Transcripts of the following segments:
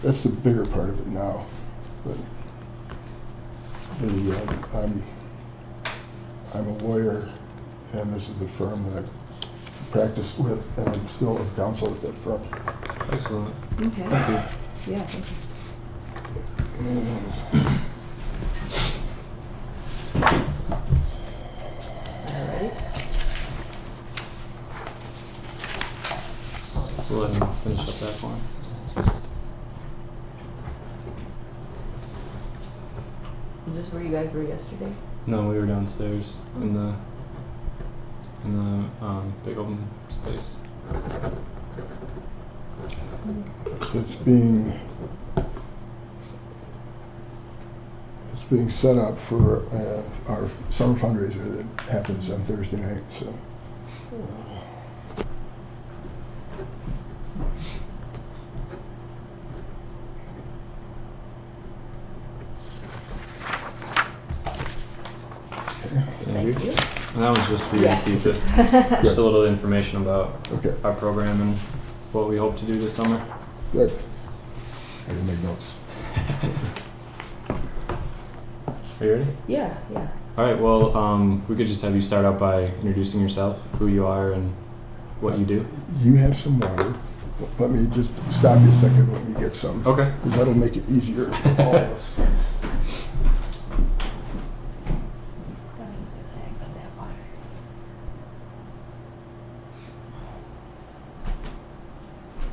that's the bigger part of it now. But I'm a lawyer, and this is the firm that I practiced with, and I'm still of counsel at that firm. Excellent. Okay. Thank you. Yeah, thank you. Alrighty. We'll let him finish up that form. Is this where you guys were yesterday? No, we were downstairs in the big open space. It's being set up for our summer fundraiser that happens on Thursday night. So. Thank you. And that one's just for you Yes. to keep it. Just a little information about Okay, our program and what we hope to do this summer. good. I can make notes. Are you ready? Yeah, yeah. All right. Well, we could just have you start out by introducing yourself, who you are, and what you do. You have some water. Let me just stop you a second. Let me get some. Okay. Because that'll make it easier for all of us.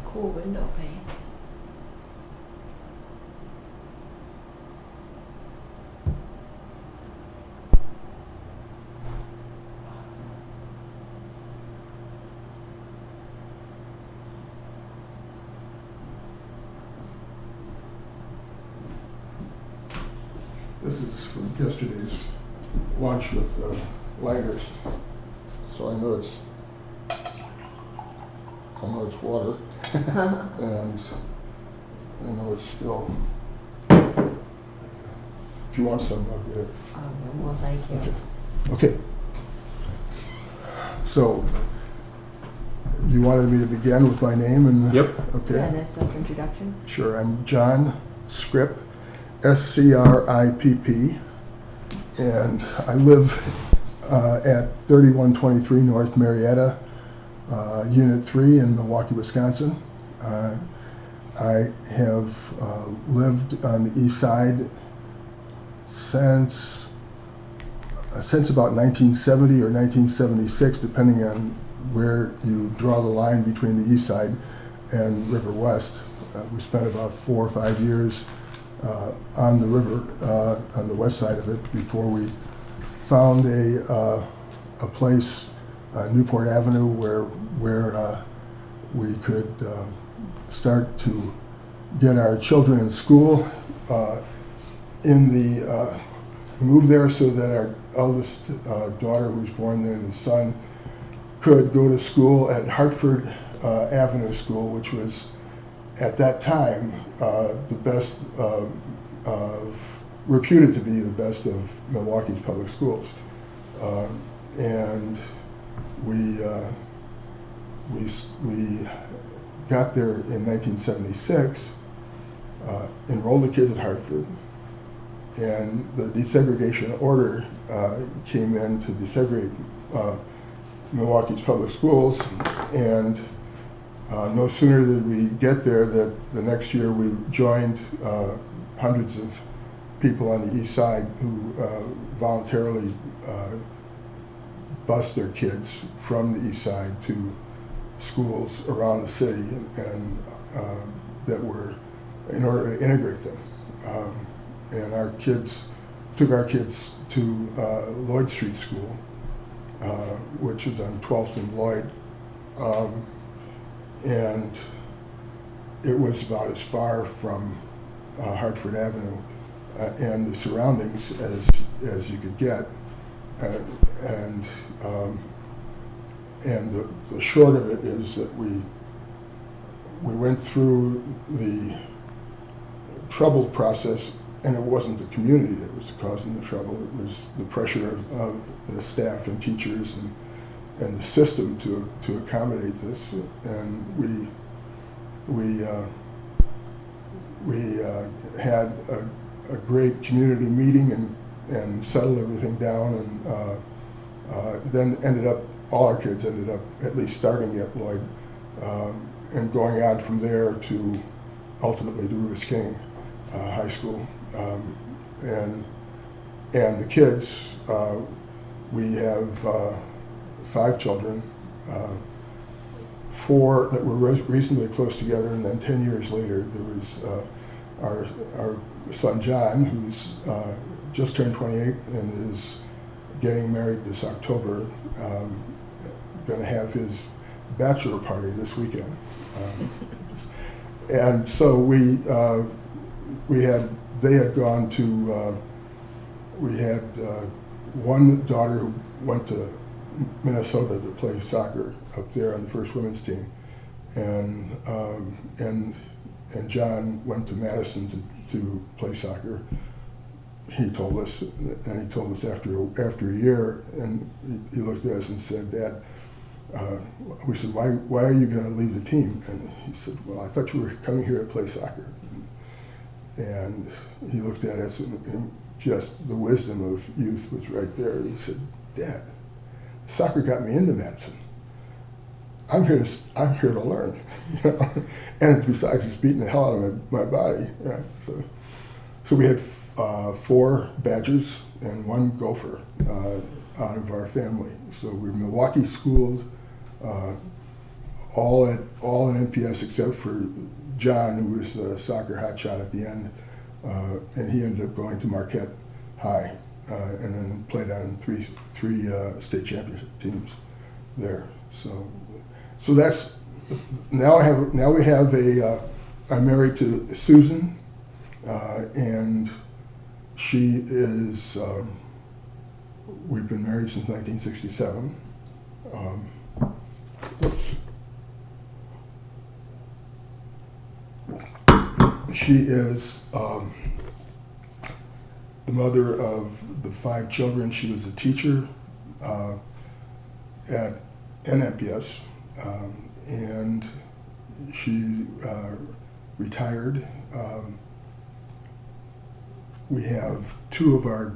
Cool window panes. This is from yesterday's lunch with Langers. So I know it's water, and I know it's still. If you want some, I'll get it. Well, thank you. Okay. So you wanted me to begin with my name and. Yep. Okay. And a self-introduction? Sure. I'm John Scripp, Scripp, and I live at 3123 North Marietta, Unit 3 in Milwaukee, Wisconsin. I have lived on the east side since about 1970 or 1976, depending on where you draw the line between the east side and River West. We spent about 4 or 5 years on the river, on the west side of it, before we found a place, Newport Avenue, where we could start to get our children in school. We moved there so that our eldest daughter, who was born there, and son, could go to school at Hartford Avenue School, which was at that time the best reputed to be the best of Milwaukee's public schools. And we got there in 1976, enrolled the kids at Hartford, and the desegregation order came in to desegregate Milwaukee's public schools, and no sooner did we get there that the next year we joined hundreds of people on the east side who voluntarily bused their kids from the east side to schools around the city, and that were in order to integrate them. And our kids took our kids to Lloyd Street School, which is on 12th and Lloyd, and it was about as far from Hartford Avenue and the surroundings as you could get, and the short of it is that we went through the troubled process, and it wasn't the community that was causing the trouble. It was the pressure of the staff and teachers and the system to accommodate this. And we we had a great community meeting and settled everything down, and then ended up, all our kids ended up at least starting at Lloyd, and going on from there to ultimately to Rufus King High School. And the kids, we have 5 children, 4 that were reasonably close together, and then 10 years later there was our son John, who's just turned 28 and is getting married this October. Going to have his bachelor party this weekend, and so they had gone to. We had one daughter who went to Minnesota to play soccer up there on the first women's team, and John went to Madison to play soccer. He told us, and he told us after a year, and he looked at us and said, "Dad," we said, why are you going to leave the team?" And he said, "Well, I thought you were coming here to play soccer." And he looked at us, and just the wisdom of youth was right there. He said, "Dad, soccer got me into Madison. I'm here to learn, you know. And besides, it's beating the hell out of my body." Yeah, so we had 4 Badgers and 1 Gopher out of our family. So we were Milwaukee schooled, all in MPS except for John, who was the soccer hotshot at the end, and he ended up going to Marquette High, and then played on three state championship teams there. So that's now we have I'm married to Susan, and she is. We've been married since 1967. She is the mother of the 5 children. She was a teacher at NMPS, and she retired. We have 2 of our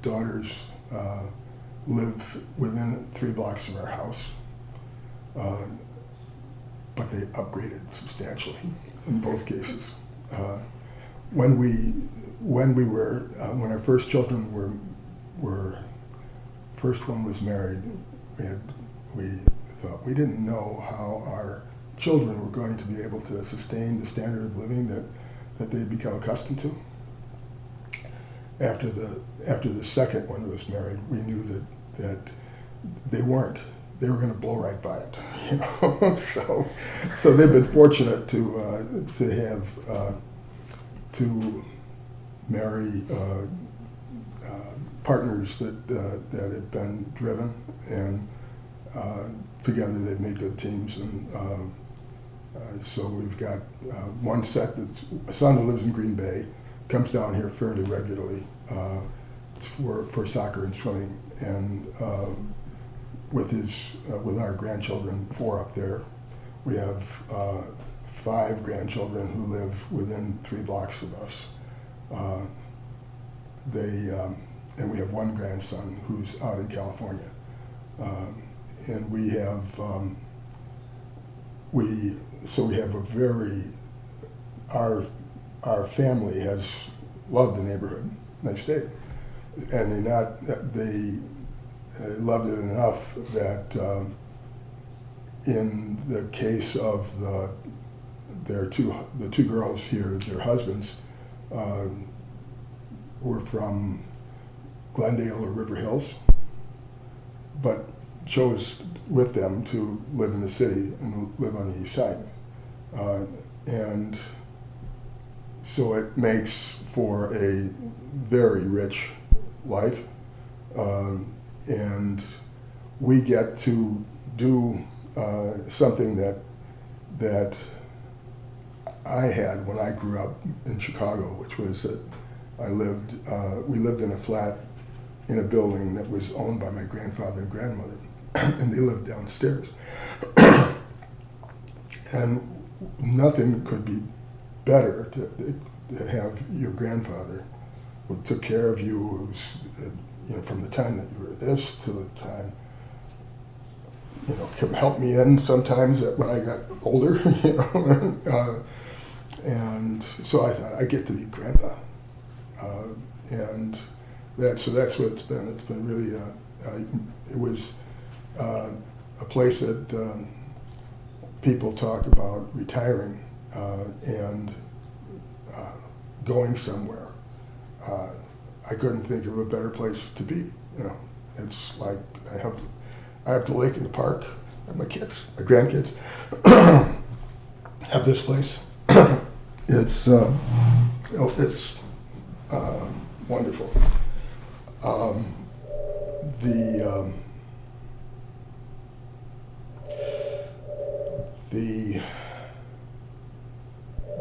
daughters live within 3 blocks of our house, but they upgraded substantially in both cases. When our first children were first one was married, we thought we didn't know how our children were going to be able to sustain the standard of living that they'd become accustomed to. After the second one was married, we knew that they weren't. They were going to blow right by it, you know. So they've been fortunate to have to marry partners that have been driven, and together they've made good teams. And so we've got one set that's a son who lives in Green Bay, comes down here fairly regularly for soccer and swimming, and with our grandchildren, 4 up there. We have 5 grandchildren who live within 3 blocks of us. And we have 1 grandson who's out in California. And we have our family has loved the neighborhood. They stayed, and they loved it enough that in the case of the 2 girls here, their husbands were from Glendale or River Hills, but chose with them to live in the city and live on the east side. And so it makes for a very rich life. And we get to do something that I had when I grew up in Chicago, which was that we lived in a flat in a building that was owned by my grandfather and grandmother, and they lived downstairs. And nothing could be better to have your grandfather who took care of you, who's, from the time that you were this to the time, can help me in sometimes when I got older, and so I thought I get to be grandpa, and that's what it's been. It's been really, it was a place that people talk about retiring and going somewhere. I couldn't think of a better place to be. It's like I have the lake in the park. I have my kids, my grandkids. Have this place. It's wonderful.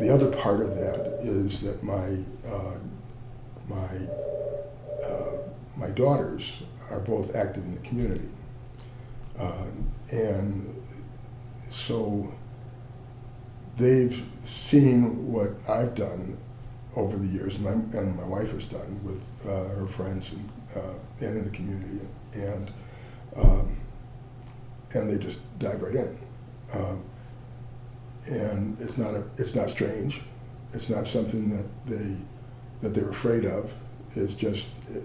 The other part of that is that my daughters are both active in the community, and so they've seen what I've done over the years, and my wife has done with her friends and in the community, and they just dive right in. And it's not strange. It's not something that they're afraid of. It's just it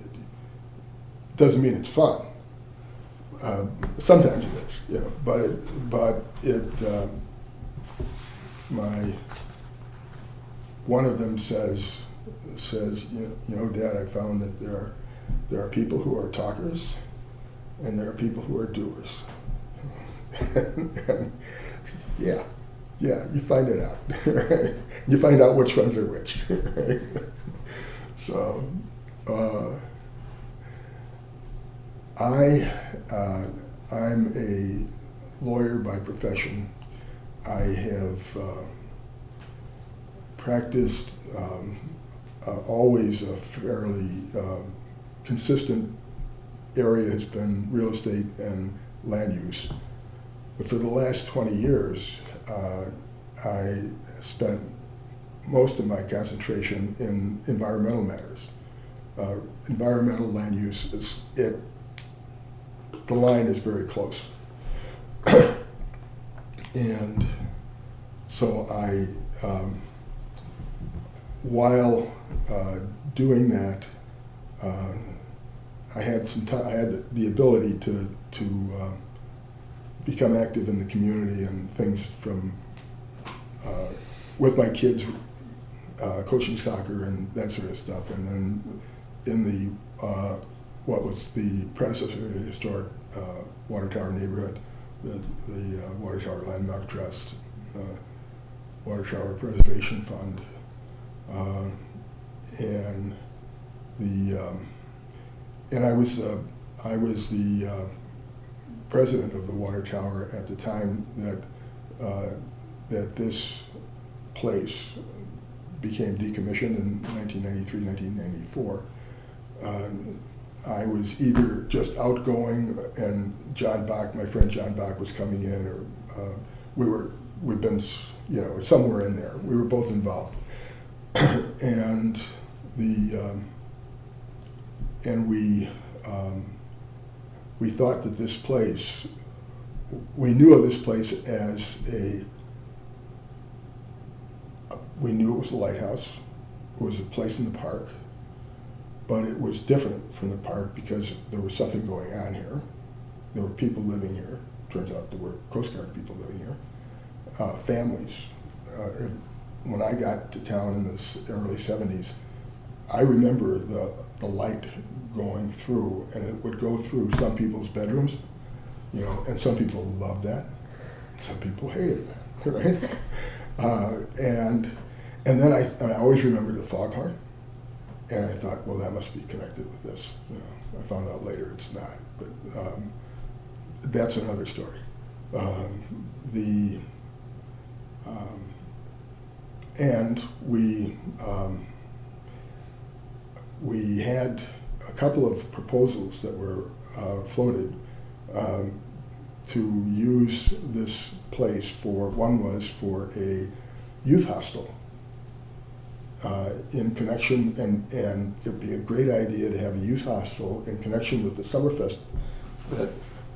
doesn't mean it's fun. Sometimes it is, but one of them says, Dad, I found that there are people who are talkers, and there are people who are doers. and, yeah, you find it out. Right? You find out which ones are which. Right? So, I'm a lawyer by profession. I have practiced always a fairly consistent area has been real estate and land use. But for the last 20 years, I spent most of my concentration in environmental matters. Environmental land use the line is very close. And so while doing that, I had some time. I had the ability to become active in the community and things from with my kids, coaching soccer and that sort of stuff, and then in the what was the predecessor to the historic Water Tower neighborhood, the Water Tower Landmark Trust, Water Tower Preservation Fund, and I was the president of the Water Tower at the time that this place became decommissioned in 1993, 1994. I was either just outgoing, and John Bach, my friend John Bach, was coming in, or we've been, somewhere in there. We were both involved, and we thought that this place, we knew of this place as we knew it was a lighthouse. It was a place in the park, but it was different from the park because there was something going on here. There were people living here. Turns out there were Coast Guard people living here, families. When I got to town in the early 70s, I remember the light going through, and it would go through some people's bedrooms, and some people loved that, and some people hated that, right? And then I always remembered the foghorn, and I thought, well, that must be connected with this. I found out later it's not, but that's another story. And we had a couple of proposals that were floated to use this place for. One was for a youth hostel, in connection, and it'd be a great idea to have a youth hostel in connection with the Summerfest, that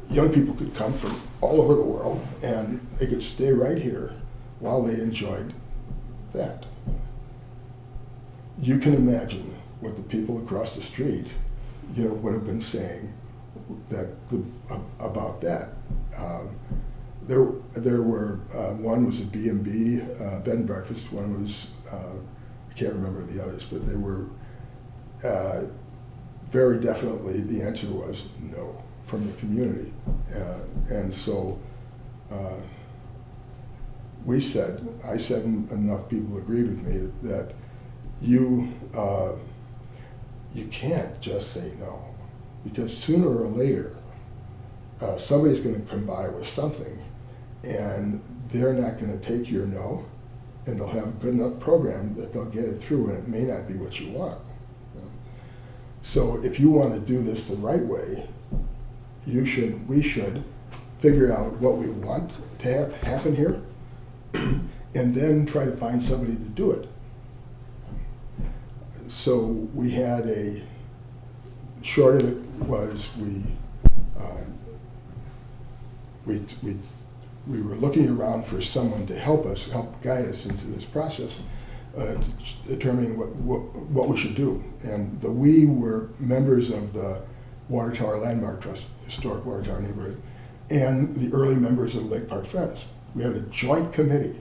young people could come from all over the world and they could stay right here while they enjoyed that. You can imagine what the people across the street, would have been saying about that. There were one was a B&B bed and breakfast. One was I can't remember the others, but they were very definitely the answer was no from the community, and so I said, and enough people agreed with me that you can't just say no, because sooner or later somebody's going to come by with something, and they're not going to take your no, and they'll have a good enough program that they'll get it through, and it may not be what you want. So if you want to do this the right way, we should figure out what we want to have happen here, and then try to find somebody to do it. So we had short of it was we were looking around for someone to help guide us into this process, determining what we should do. And we were members of the Water Tower Landmark Trust, Historic Water Tower Neighborhood, and the early members of Lake Park Friends. We had a joint committee.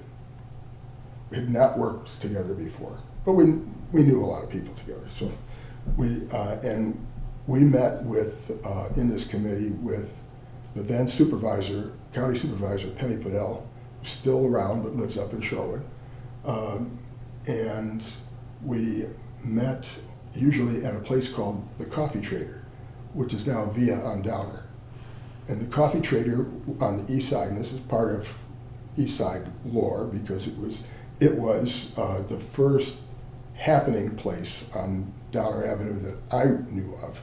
We had not worked together before, but we knew a lot of people together. So we met with in this committee with the then county supervisor Penny Padell, who's still around but lives up in Shorewood, and we met usually at a place called the Coffee Trader, which is now Via on Downer. And the Coffee Trader on the east side, and this is part of East Side lore because it was the first happening place on Downer Avenue that I knew of.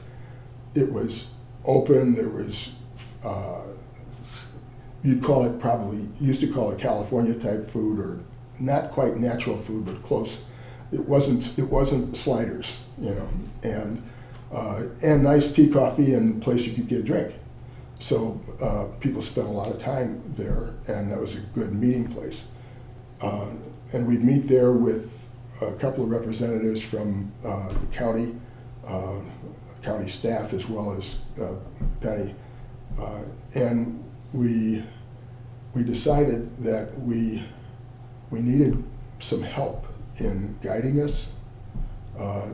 It was open. There was used to call it California type food, or not quite natural food, but close. It wasn't sliders, and nice tea, coffee, and a place you could get a drink. So people spent a lot of time there, and that was a good meeting place. And we'd meet there with a couple of representatives from the county staff, as well as Penny, and we decided that we needed some help in guiding us I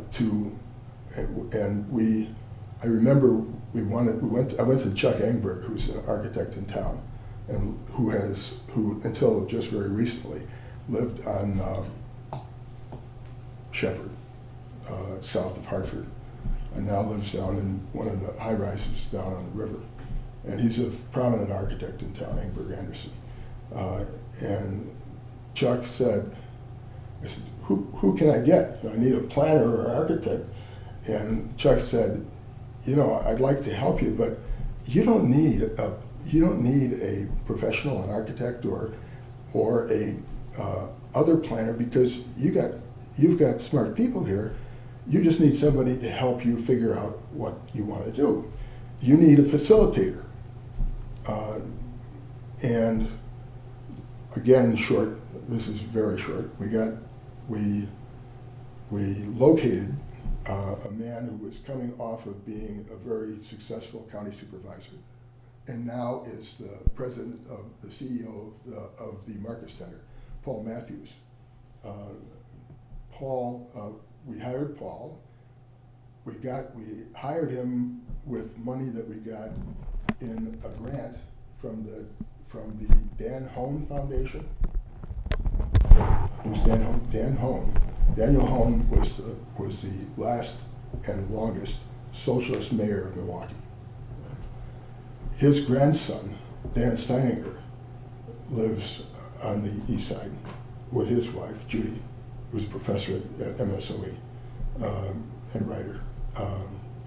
remember I went to Chuck Engberg, who's an architect in town, and who until just very recently lived on Shepherd, south of Hartford, and now lives down in one of the high rises down on the river. And he's a prominent architect in town, Engberg Anderson. And Chuck said, I said, who can I get? I need a planner or an architect. And Chuck said, I'd like to help you, but you don't need a professional, an architect or a other planner, because you've got smart people here. You just need somebody to help you figure out what you want to do. You need a facilitator. And again, this is very short. We located a man who was coming off of being a very successful county supervisor, and now is the president of the CEO of the Marcus Center, Paul Matthews. We hired Paul. We hired him with money that we got in a grant from the Dan Hone Foundation. Who's Dan Hone? Dan Hone. Daniel Hone was the last and longest socialist mayor of Milwaukee. His grandson, Dan Steininger, lives on the east side with his wife, Judy, who's a professor at MSOE and writer.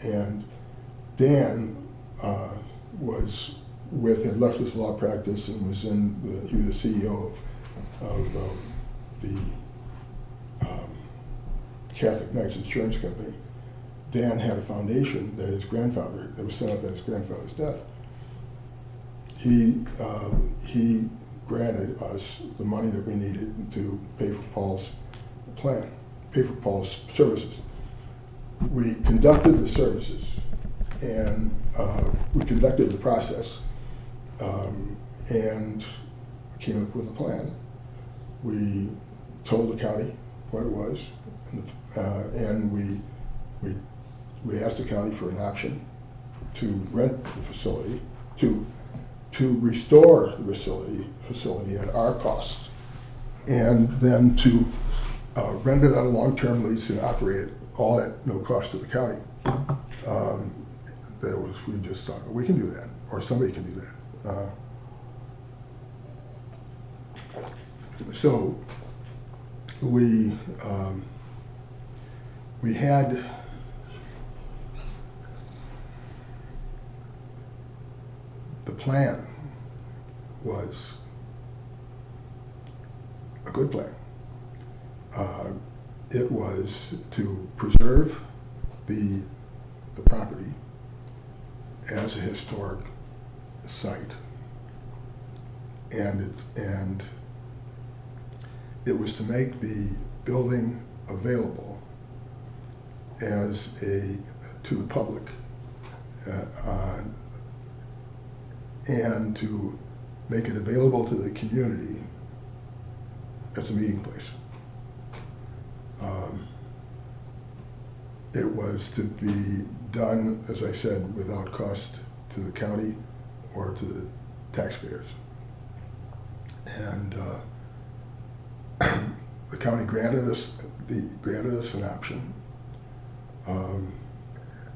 And Dan had left his law practice and he was the CEO of the Catholic Knights Insurance Company. Dan had a foundation that his grandfather, that was set up at his grandfather's death. He granted us the money that we needed to pay for Paul's plan, pay for Paul's services. We conducted the services, and we conducted the process, and came up with a plan. We told the county what it was, and we asked the county for an option to rent the facility, to restore the facility at our cost, and then to rent it on a long-term lease and operate it all at no cost to the county. We just thought, we can do that, or somebody can do that. So we had the plan was a good plan. It was to preserve the property as a historic site, and it was to make the building available to the public, and to make it available to the community as a meeting place. It was to be done, as I said, without cost to the county or to the taxpayers. And the county granted us an option.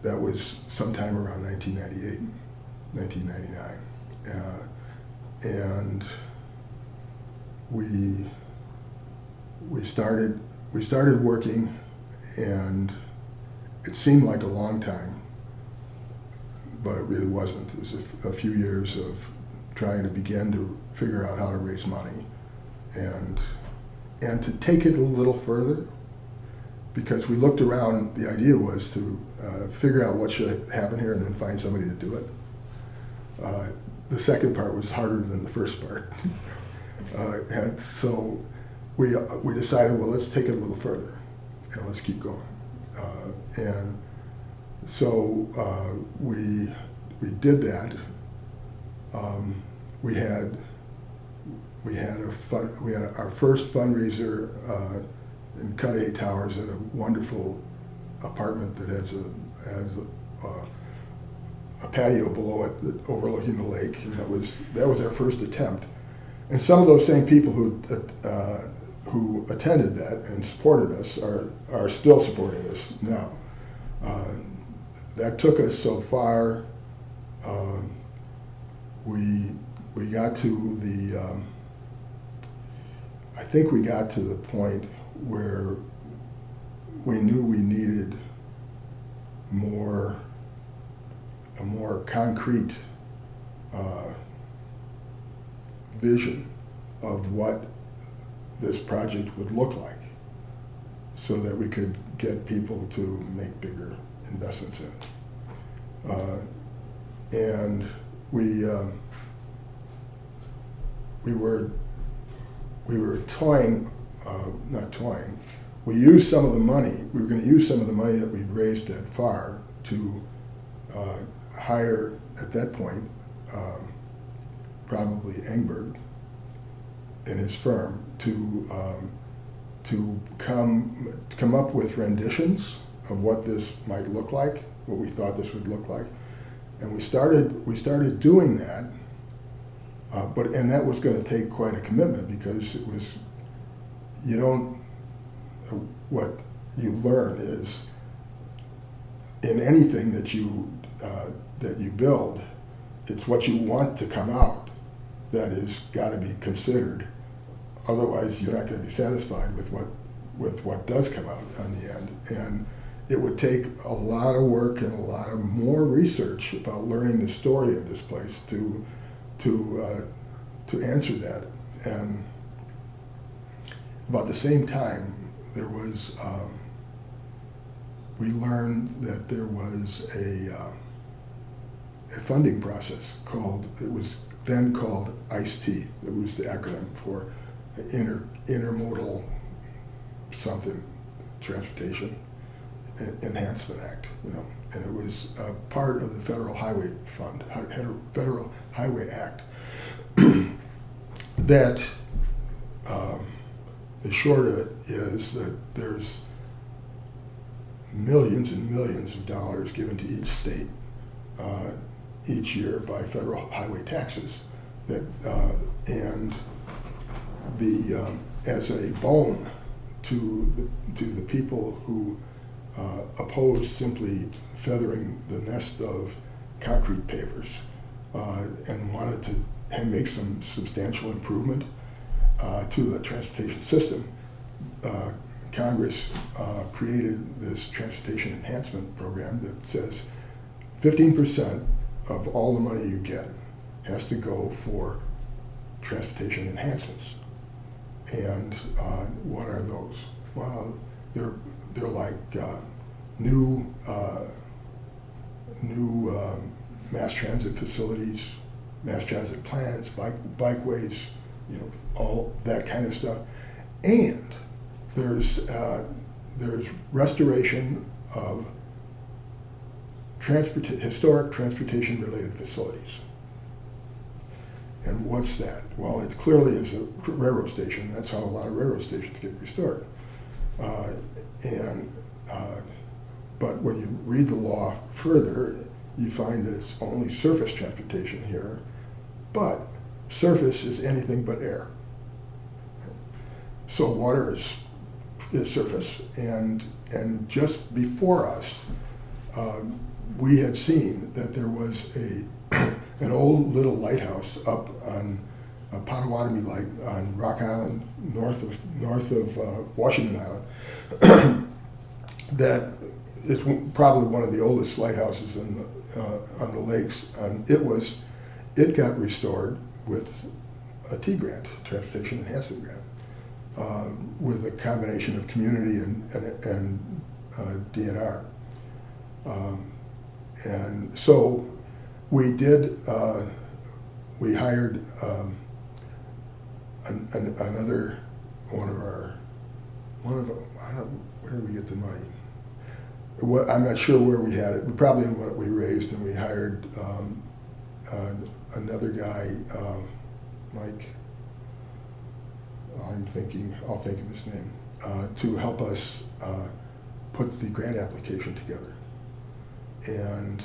That was sometime around 1998, 1999. And we started working, and it seemed like a long time, but it really wasn't. It was a few years of trying to begin to figure out how to raise money, and to take it a little further, because we looked around. The idea was to figure out what should happen here and then find somebody to do it. The second part was harder than the first part. And so we decided, well, let's take it a little further and let's keep going. And so we did that. We had our first fundraiser in Cudahy Towers at a wonderful apartment that has a patio below it overlooking the lake, and that was our first attempt. And some of those same people who attended that and supported us are still supporting us now. That took us so far. We got to I think we got to the point where we knew we needed a more concrete vision of what this project would look like, so that we could get people to make bigger investments in it. And we were toying, not toying. We used some of the money. We were going to use some of the money that we'd raised at FAR to hire, at that point, probably Engberg and his firm to come up with renditions of what this might look like, what we thought this would look like, and we started doing that. And that was going to take quite a commitment, because it was, what you learn is, in anything that you build, it's what you want to come out that is got to be considered. Otherwise, you're not going to be satisfied with what does come out on the end. And it would take a lot of work and a lot of more research about learning the story of this place to answer that. And about the same time, there was we learned that there was a funding process it was then called ICE-T. It was the acronym for Intermodal something Transportation Enhancement Act, and it was part of the Federal Highway Fund, Federal Highway Act. That the short of it is that there's millions and millions of dollars given to each state each year by federal highway taxes, and as a bone to the people who oppose simply feathering the nest of concrete pavers and wanted to make some substantial improvement to the transportation system. Congress created this transportation enhancement program that says 15% of all the money you get has to go for transportation enhancements. And what are those? Well, they're like new mass transit facilities, mass transit plans, bikeways, all that kind of stuff. And there's restoration of historic transportation-related facilities. And what's that? Well, it clearly is a railroad station. That's how a lot of railroad stations get restored. But when you read the law further, you find that it's only surface transportation here. But surface is anything but air. So water is surface, and just before us, we had seen that there was an old little lighthouse up on Potawatomi Light on Rock Island, north of Washington Island, that is probably one of the oldest lighthouses on the lakes. And it got restored with a T grant, Transportation Enhancement Grant, with a combination of community and DNR. And so we hired another I don't know, where did we get the money? I'm not sure where we had it, probably in what we raised, and we hired another guy, Mike, I'll think of his name, to help us put the grant application together. And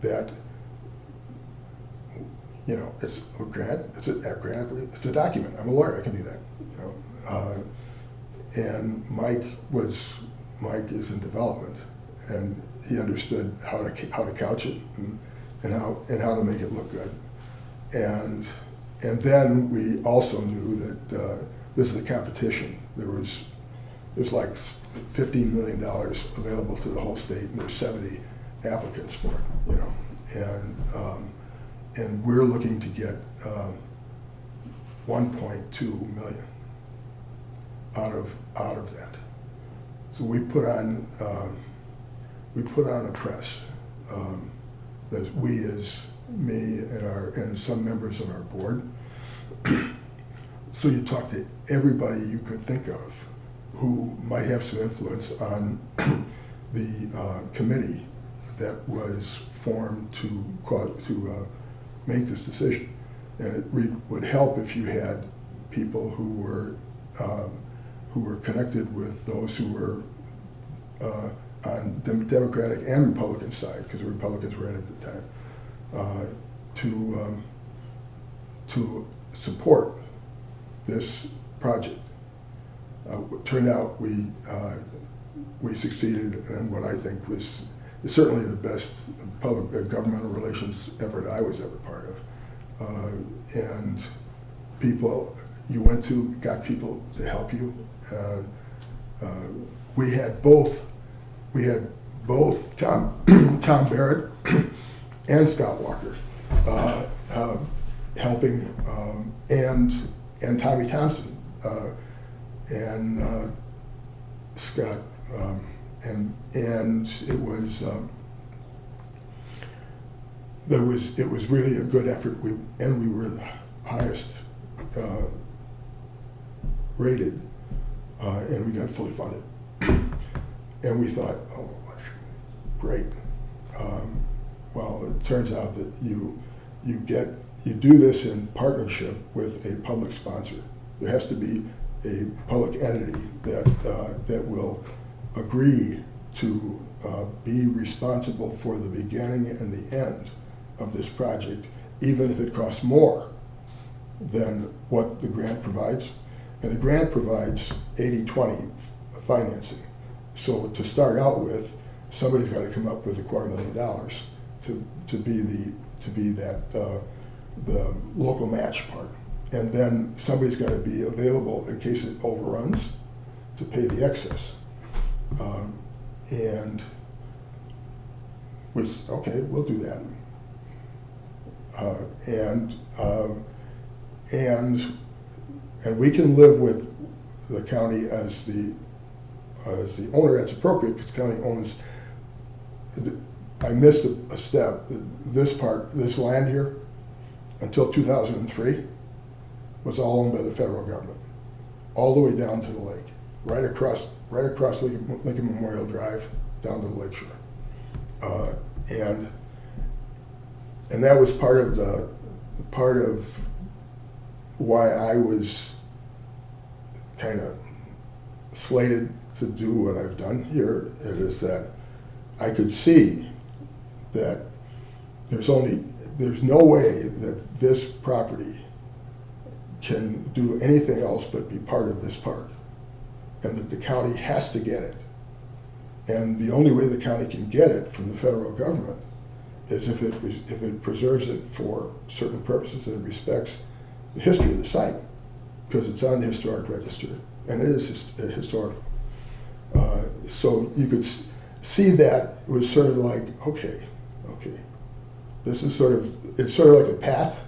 that, it's a grant, it's a document. I'm a lawyer, I can do that, and Mike is in development, and he understood how to couch it and how to make it look good. And then we also knew that this is a competition. There's like $15 million available to the whole state, and there's 70 applicants for it, and we're looking to get 1.2 million out of that. So we put on a press. That we, as me and some members of our board. So you talk to everybody you could think of who might have some influence on the committee that was formed to make this decision. And it would help if you had people who were connected with those who were on the Democratic and Republican side, because the Republicans were in at the time, to support this project. Turned out we succeeded in what I think is certainly the best public governmental relations effort I was ever part of. And people you went to got people to help you. We had both Tom Barrett and Scott Walker helping, and Tommy Thompson and Scott and it was it was really a good effort. We were the highest rated, and we got fully funded. And we thought, oh, that's great. Well, it turns out that you do this in partnership with a public sponsor. There has to be a public entity that will agree to be responsible for the beginning and the end of this project, even if it costs more than what the grant provides. And the grant provides 80-20 financing. So to start out with, somebody's got to come up with $250,000 to be that the local match part. And then somebody's got to be available in case it overruns to pay the excess. And we said, okay, we'll do that. And we can live with the county as the owner. That's appropriate because the county owns. I missed a step. This land here, until 2003, was all owned by the federal government, all the way down to the lake, right across Lincoln Memorial Drive down to the lake shore, and that was part of why I was kind of slated to do what I've done here, is that I could see that there's no way that this property can do anything else but be part of this park, and that the county has to get it. And the only way the county can get it from the federal government is if it preserves it for certain purposes and it respects the history of the site, because it's on the historic register, and it is historic. So you could see that it was sort of like, okay, this is it's sort of like a path.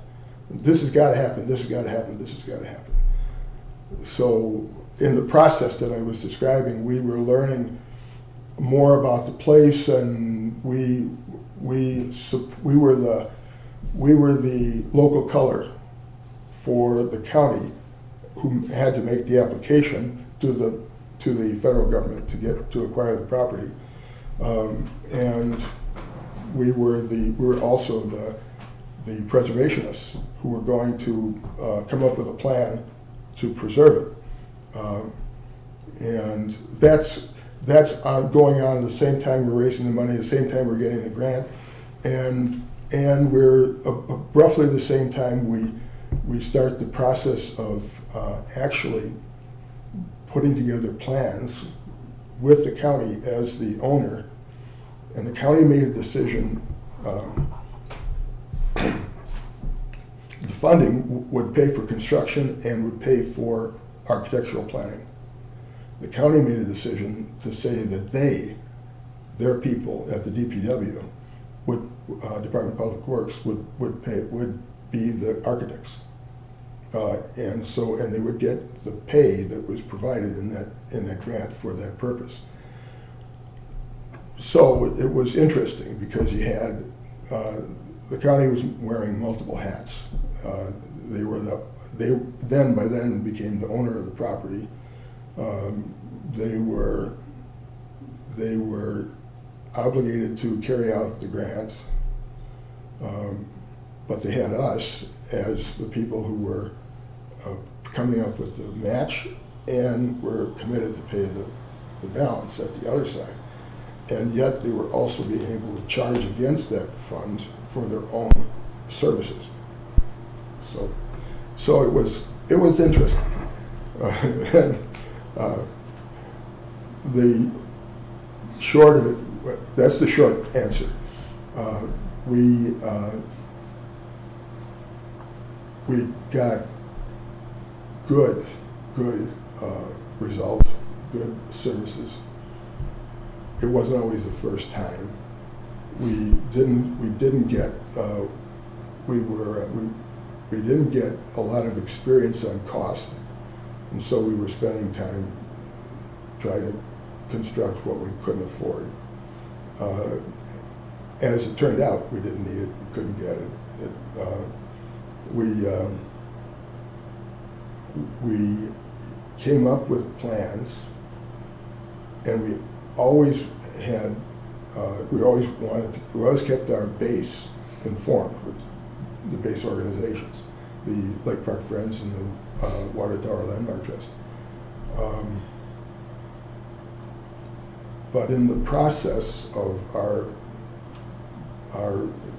This has got to happen, this has got to happen, this has got to happen. So in the process that I was describing, we were learning more about the place, and we were the local color for the county, who had to make the application to the federal government to acquire the property, and we were also the preservationists who were going to come up with a plan to preserve it, and that's going on at the same time we're raising the money, at the same time we're getting the grant, and we're roughly the same time we start the process of actually putting together plans with the county as the owner. And the county made a decision. The funding would pay for construction and would pay for architectural planning. The county made a decision to say that their people at the DPW, Department of Public Works, would be the architects, and they would get the pay that was provided in that grant for that purpose. So it was interesting because you had the county was wearing multiple hats. They by then became the owner of the property. They were obligated to carry out the grant, but they had us as the people who were coming up with the match and were committed to pay the balance at the other side. And yet they were also being able to charge against that fund for their own services. So it was interesting. The short of it, that's the short answer. We got good results, good services. It wasn't always the first time. We didn't get a lot of experience on cost, and so we were spending time trying to construct what we couldn't afford. And as it turned out, we didn't need it, we couldn't get it. We came up with plans, and we always had, we always kept our base informed with the base organizations, the Lake Park Friends and the Water Tower Landmark Trust. But in the process of our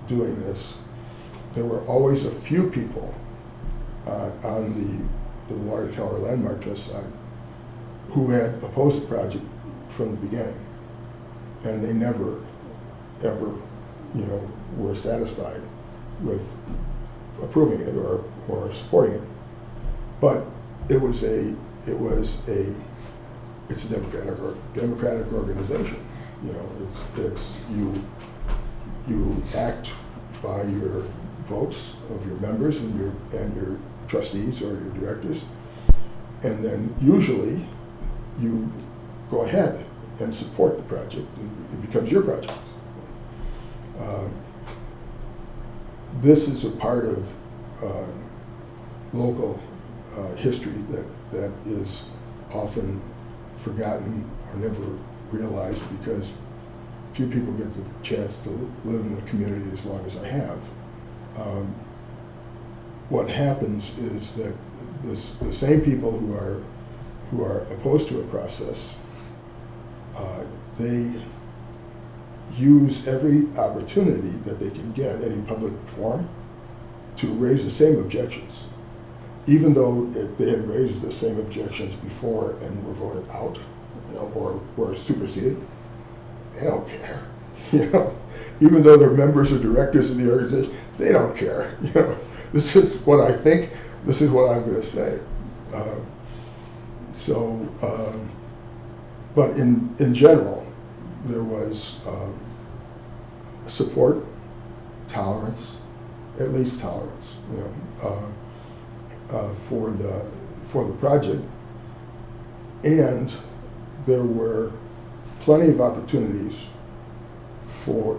doing this, there were always a few people on the Water Tower Landmark Trust side who had opposed the project from the beginning, and they never, ever, were satisfied with approving it or supporting it. But it's a democratic organization. It's you act by your votes of your members and your trustees or your directors, and then usually you go ahead and support the project, and it becomes your project. This is a part of local history that is often forgotten or never realized because few people get the chance to live in the community as long as I have. What happens is that the same people who are opposed to a process, they use every opportunity that they can get, any public forum, to raise the same objections, even though they had raised the same objections before and were voted out, or were superseded. They don't care, Even though they're members or directors of the organization, they don't care. This is what I think. This is what I'm going to say. But in general, there was support, tolerance, at least tolerance, for the project, and there were plenty of opportunities for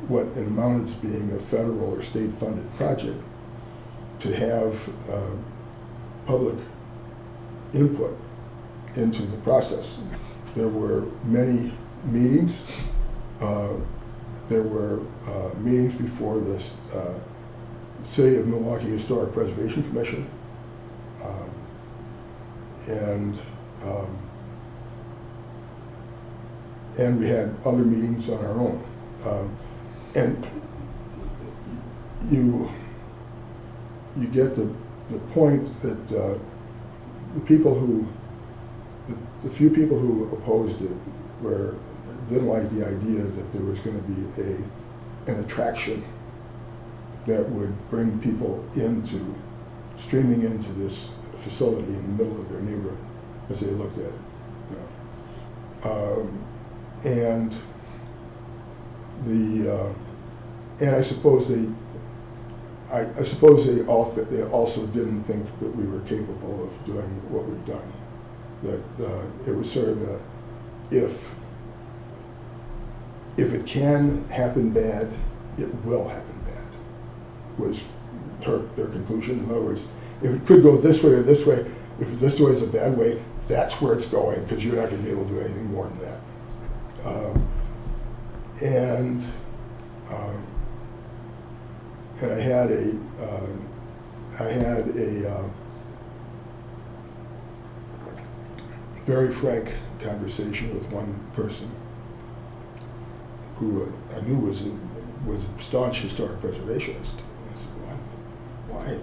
what amounted to being a federal or state-funded project to have public input into the process. There were many meetings. There were meetings before the City of Milwaukee Historic Preservation Commission, and we had other meetings on our own. And you get the point that the few people who opposed it didn't like the idea that there was going to be an attraction that would bring people streaming into this facility in the middle of their neighborhood as they looked at it. And I suppose they also didn't think that we were capable of doing what we've done. That it was sort of if it can happen bad, it will happen bad, was their conclusion. In other words, if it could go this way or this way, if this way is a bad way, that's where it's going, because you're not going to be able to do anything more than that. And I had a very frank conversation with one person who I knew was a staunch historic preservationist. And I said, why?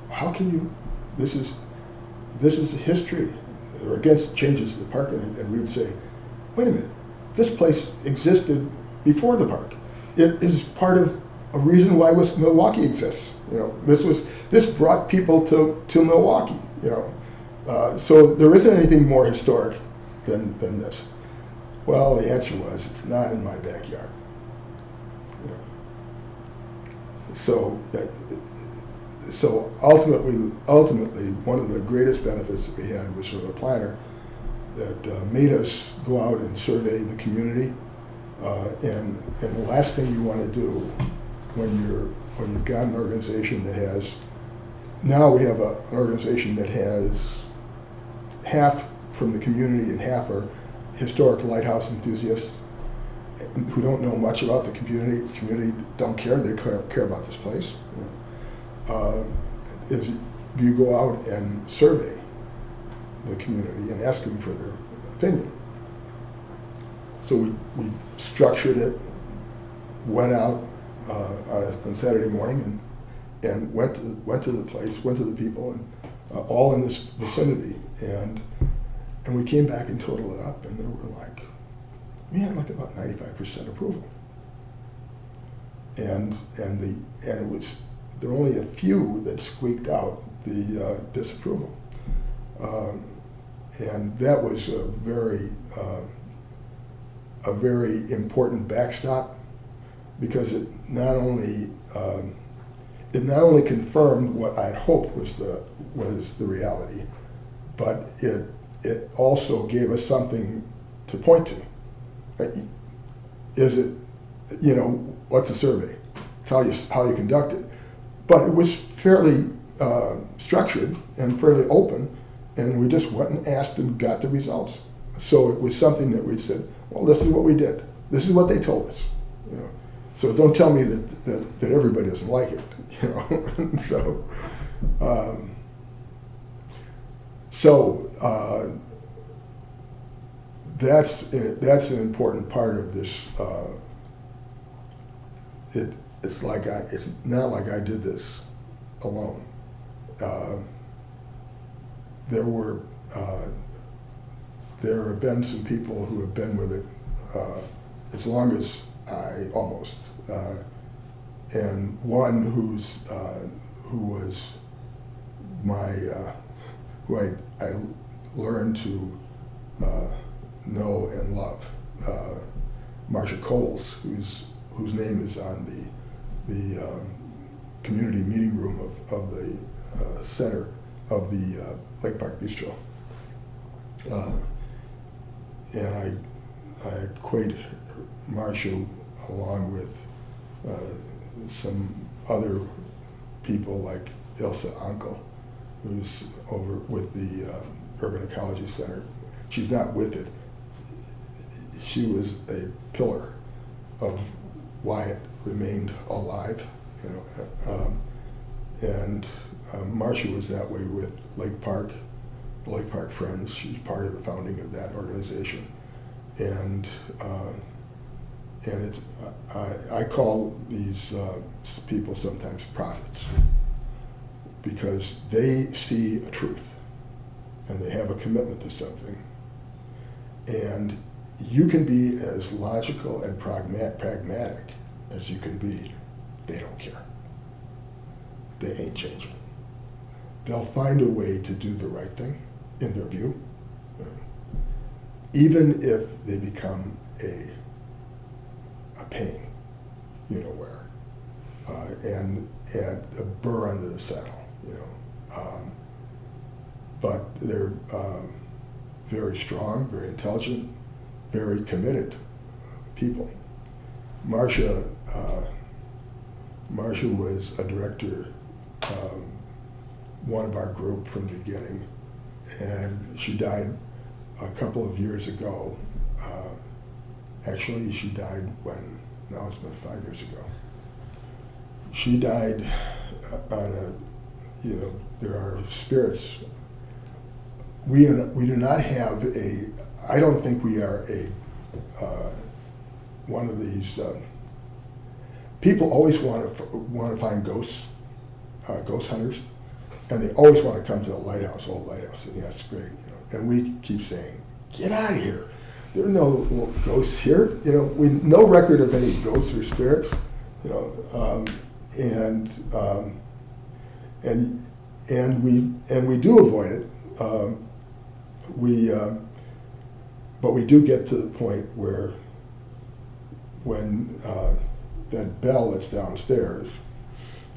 How can you? This is history. Or against changes to the park, and we would say, wait a minute, this place existed before the park. It is part of a reason why Milwaukee exists. This brought people to Milwaukee. So there isn't anything more historic than this. Well, the answer was, it's not in my backyard. So ultimately, one of the greatest benefits that we had was from a planner made us go out and survey the community. And the last thing you want to do when you've got an organization that has, now we have an organization that has half from the community and half are historic lighthouse enthusiasts who don't know much about the community. The community don't care. They care about this place. Is you go out and survey the community and ask them for their opinion. So we structured it, went out on Saturday morning and went to the place, went to the people, and all in this vicinity, and we came back and totaled it up, and we had like about 95% approval, and it was, there were only a few that squeaked out the disapproval, and that was a very important backstop, because it not only confirmed what I'd hoped was the reality, but it also gave us something to point to. Is it, what's a survey? It's how you conduct it. But it was fairly structured and fairly open, and we just went and asked and got the results. So it was something that we said, well, this is what we did. This is what they told us. So don't tell me that everybody doesn't like it. That's an important part of this. It's not like I did this alone. There have been some people who have been with it as long as I, almost, and one who was who I learned to know and love, Marcia Coles, whose name is on the community meeting room of the center of the Lake Park Bistro. And I equate Marcia along with some other people like Ilse Ankel, who's over with the Urban Ecology Center. She's not with it. She was a pillar of why it remained alive, and Marcia was that way with Lake Park, the Lake Park Friends. She was part of the founding of that organization, and it's I call these people sometimes prophets, because they see a truth and they have a commitment to something, and you can be as logical and pragmatic as you can be. They don't care. They ain't changing. They'll find a way to do the right thing, in their view, even if they become a pain, where, and a burr under the saddle, but they're very strong, very intelligent, very committed people. Marcia was a director, one of our group from the beginning, and she died a couple of years ago. Actually, she died now it's been 5 years ago. She died on there are spirits. We do not have I don't think we are one of these, people always want to find ghosts, ghost hunters, and they always want to come to the lighthouse, old lighthouse, and that's great, and we keep saying, get out of here. There are no ghosts here, no record of any ghosts or spirits, and we do avoid it. But we do get to the point where when that bell that's downstairs,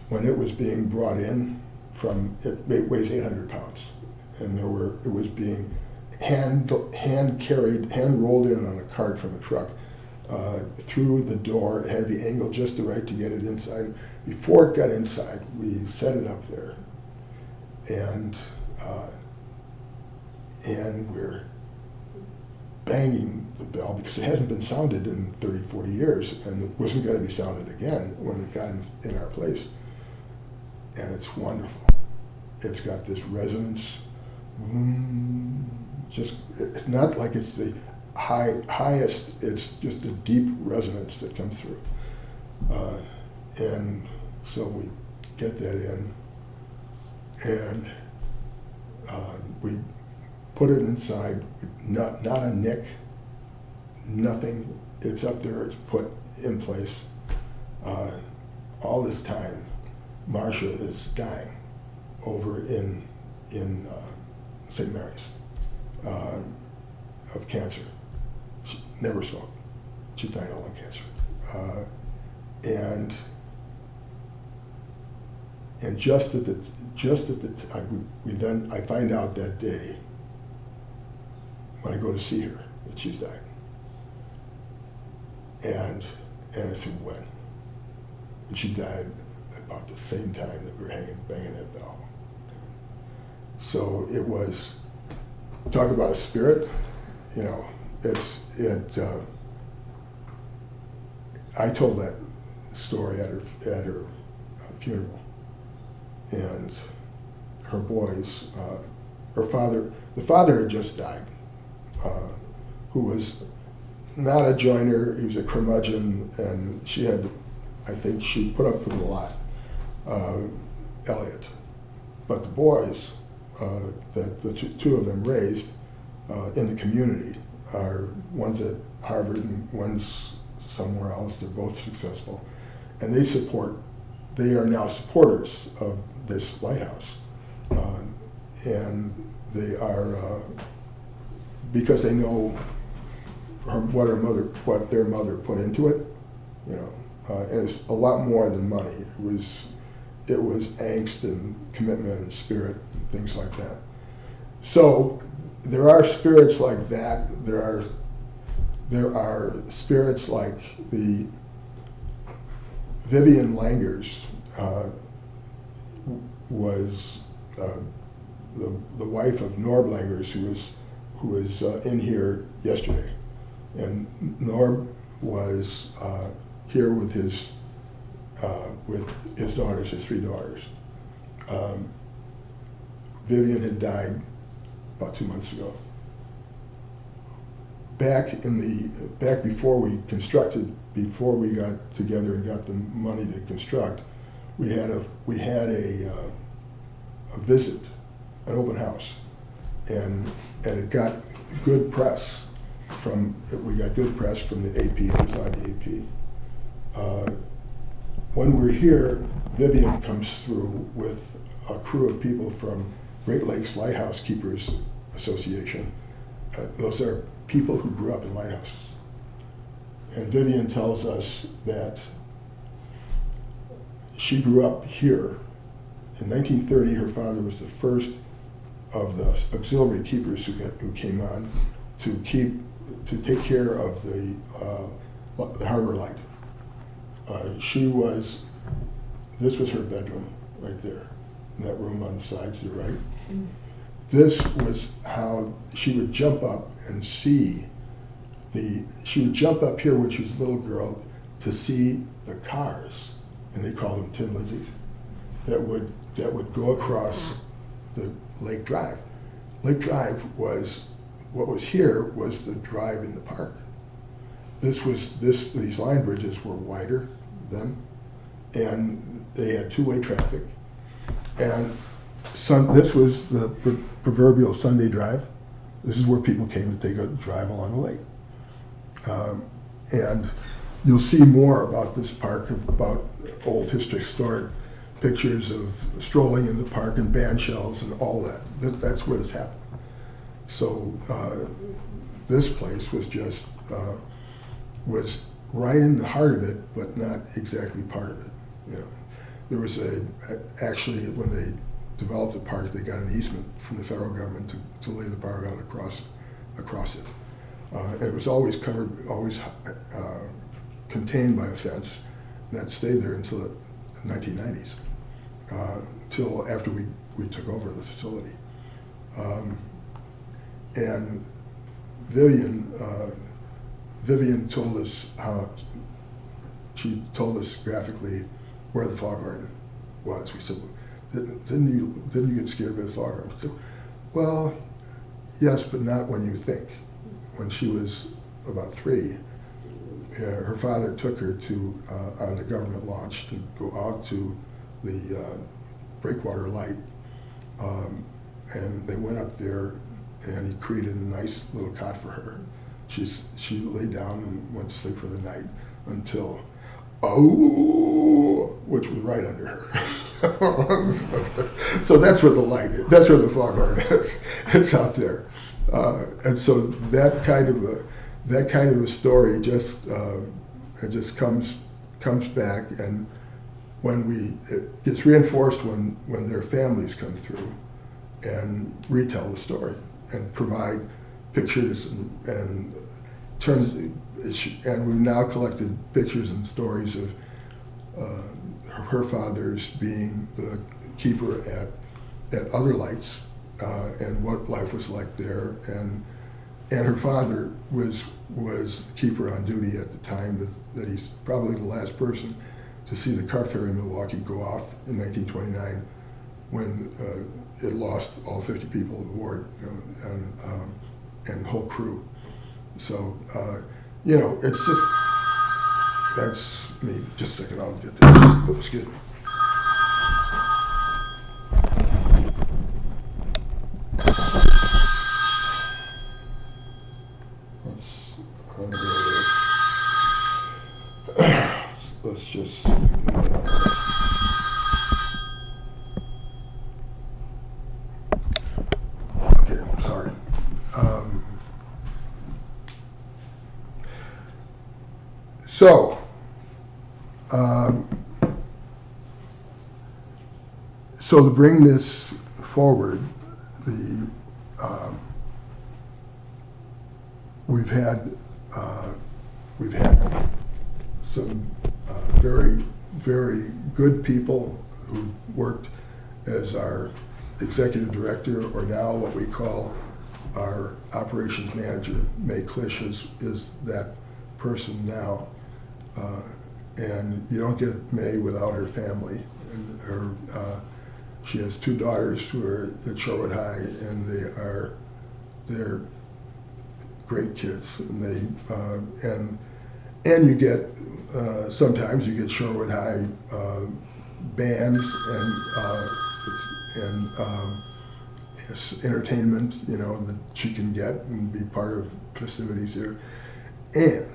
when it was being brought in it weighs 800 pounds, and it was being hand rolled in on a cart from a truck through the door. It had to be angled just the right to get it inside. Before it got inside, we set it up there, and we're banging the bell because it hasn't been sounded in 30, 40 years, and it wasn't going to be sounded again when it got in our place. And it's wonderful. It's got this resonance. It's not like it's the highest, it's just a deep resonance that comes through. And so we get that in, and we put it inside, not a nick, nothing. It's up there, it's put in place. All this time, Marcia is dying over in St. Mary's of cancer. She never smoked. She died of lung cancer. And just at the time, I find out that day when I go to see her that she's died. And I said, when? And she died about the same time that we were banging that bell. So it was, talk about a spirit, you know, I told that story at her funeral, and her boys, the father had just died, who was not a joiner, he was a curmudgeon, and I think she put up with a lot, Elliot. But the boys that the two of them raised in the community are one's at Harvard and one's somewhere else. They're both successful, and they are now supporters of this lighthouse, and they are because they know what their mother put into it, you know, and it's a lot more than money. It was angst and commitment and spirit and things like that. So there are spirits like that. There are spirits like the Vivian Langers was the wife of Norb Langers, who was in here yesterday, and Norb was here with his daughters, his 3 daughters. Vivian had died about 2 months ago. Back before we got together and got the money to construct, we had a visit, an open house, and it got good press we got good press from the AP. It was on the AP. When we're here, Vivian comes through with a crew of people from Great Lakes Lighthouse Keepers Association. Those are people who grew up in lighthouses. And Vivian tells us that she grew up here. In 1930, her father was the first of the auxiliary keepers who came on to take care of the harbor light. This was her bedroom right there, in that room on the side to the right. Mm. This was how she would jump up and see she would jump up here when she was a little girl to see the cars, and they called them Tin Lizzies, that would go across the Lake Drive. Lake Drive was, what was here was the drive in the park. These line bridges were wider then, and they had two-way traffic. And this was the proverbial Sunday drive. This is where people came to take a drive along the lake. And you'll see more about this park, about old historic pictures of strolling in the park and band shells and all that. That's where this happened. So this place was just, was right in the heart of it, but not exactly part of it. You know, there was actually when developed the park, they got an easement from the federal government to lay the park out across it. And it was always covered, always contained by a fence, and that stayed there until the 1990s, till after we took over the facility. And Vivian told us how, she told us graphically where the fog garden was. We said, didn't you get scared by the fog garden? Said, well, yes, but not when you think. When she was about 3, her father took her to on the government launch to go out to the breakwater light, and they went up there, and he created a nice little cot for her. She lay down and went to sleep for the night until, which was right under her. So that's where the light is. That's where the fog garden is. It's out there, and so that kind of a story just it just comes back, and it gets reinforced when their families come through and retell the story and provide pictures and we've now collected pictures and stories of her father's being the keeper at other lights, and what life was like there, and her father was keeper on duty at the time that he's probably the last person to see the car ferry Milwaukee go off in 1929 when it lost all 50 people aboard, and whole crew. So, it's just, that's me. Just a second, I'll get this. Oh, excuse me. Let's just ignore that. Okay, I'm sorry. So to bring this forward, we've had some very, very good people who worked as our executive director, or now what we call our operations manager. May Klisch is that person now. And you don't get May without her family. And she has 2 daughters who are at Sherwood High, and they're great kids. And and you get sometimes you get Sherwood High bands and entertainment, that she can get and be part of festivities here. And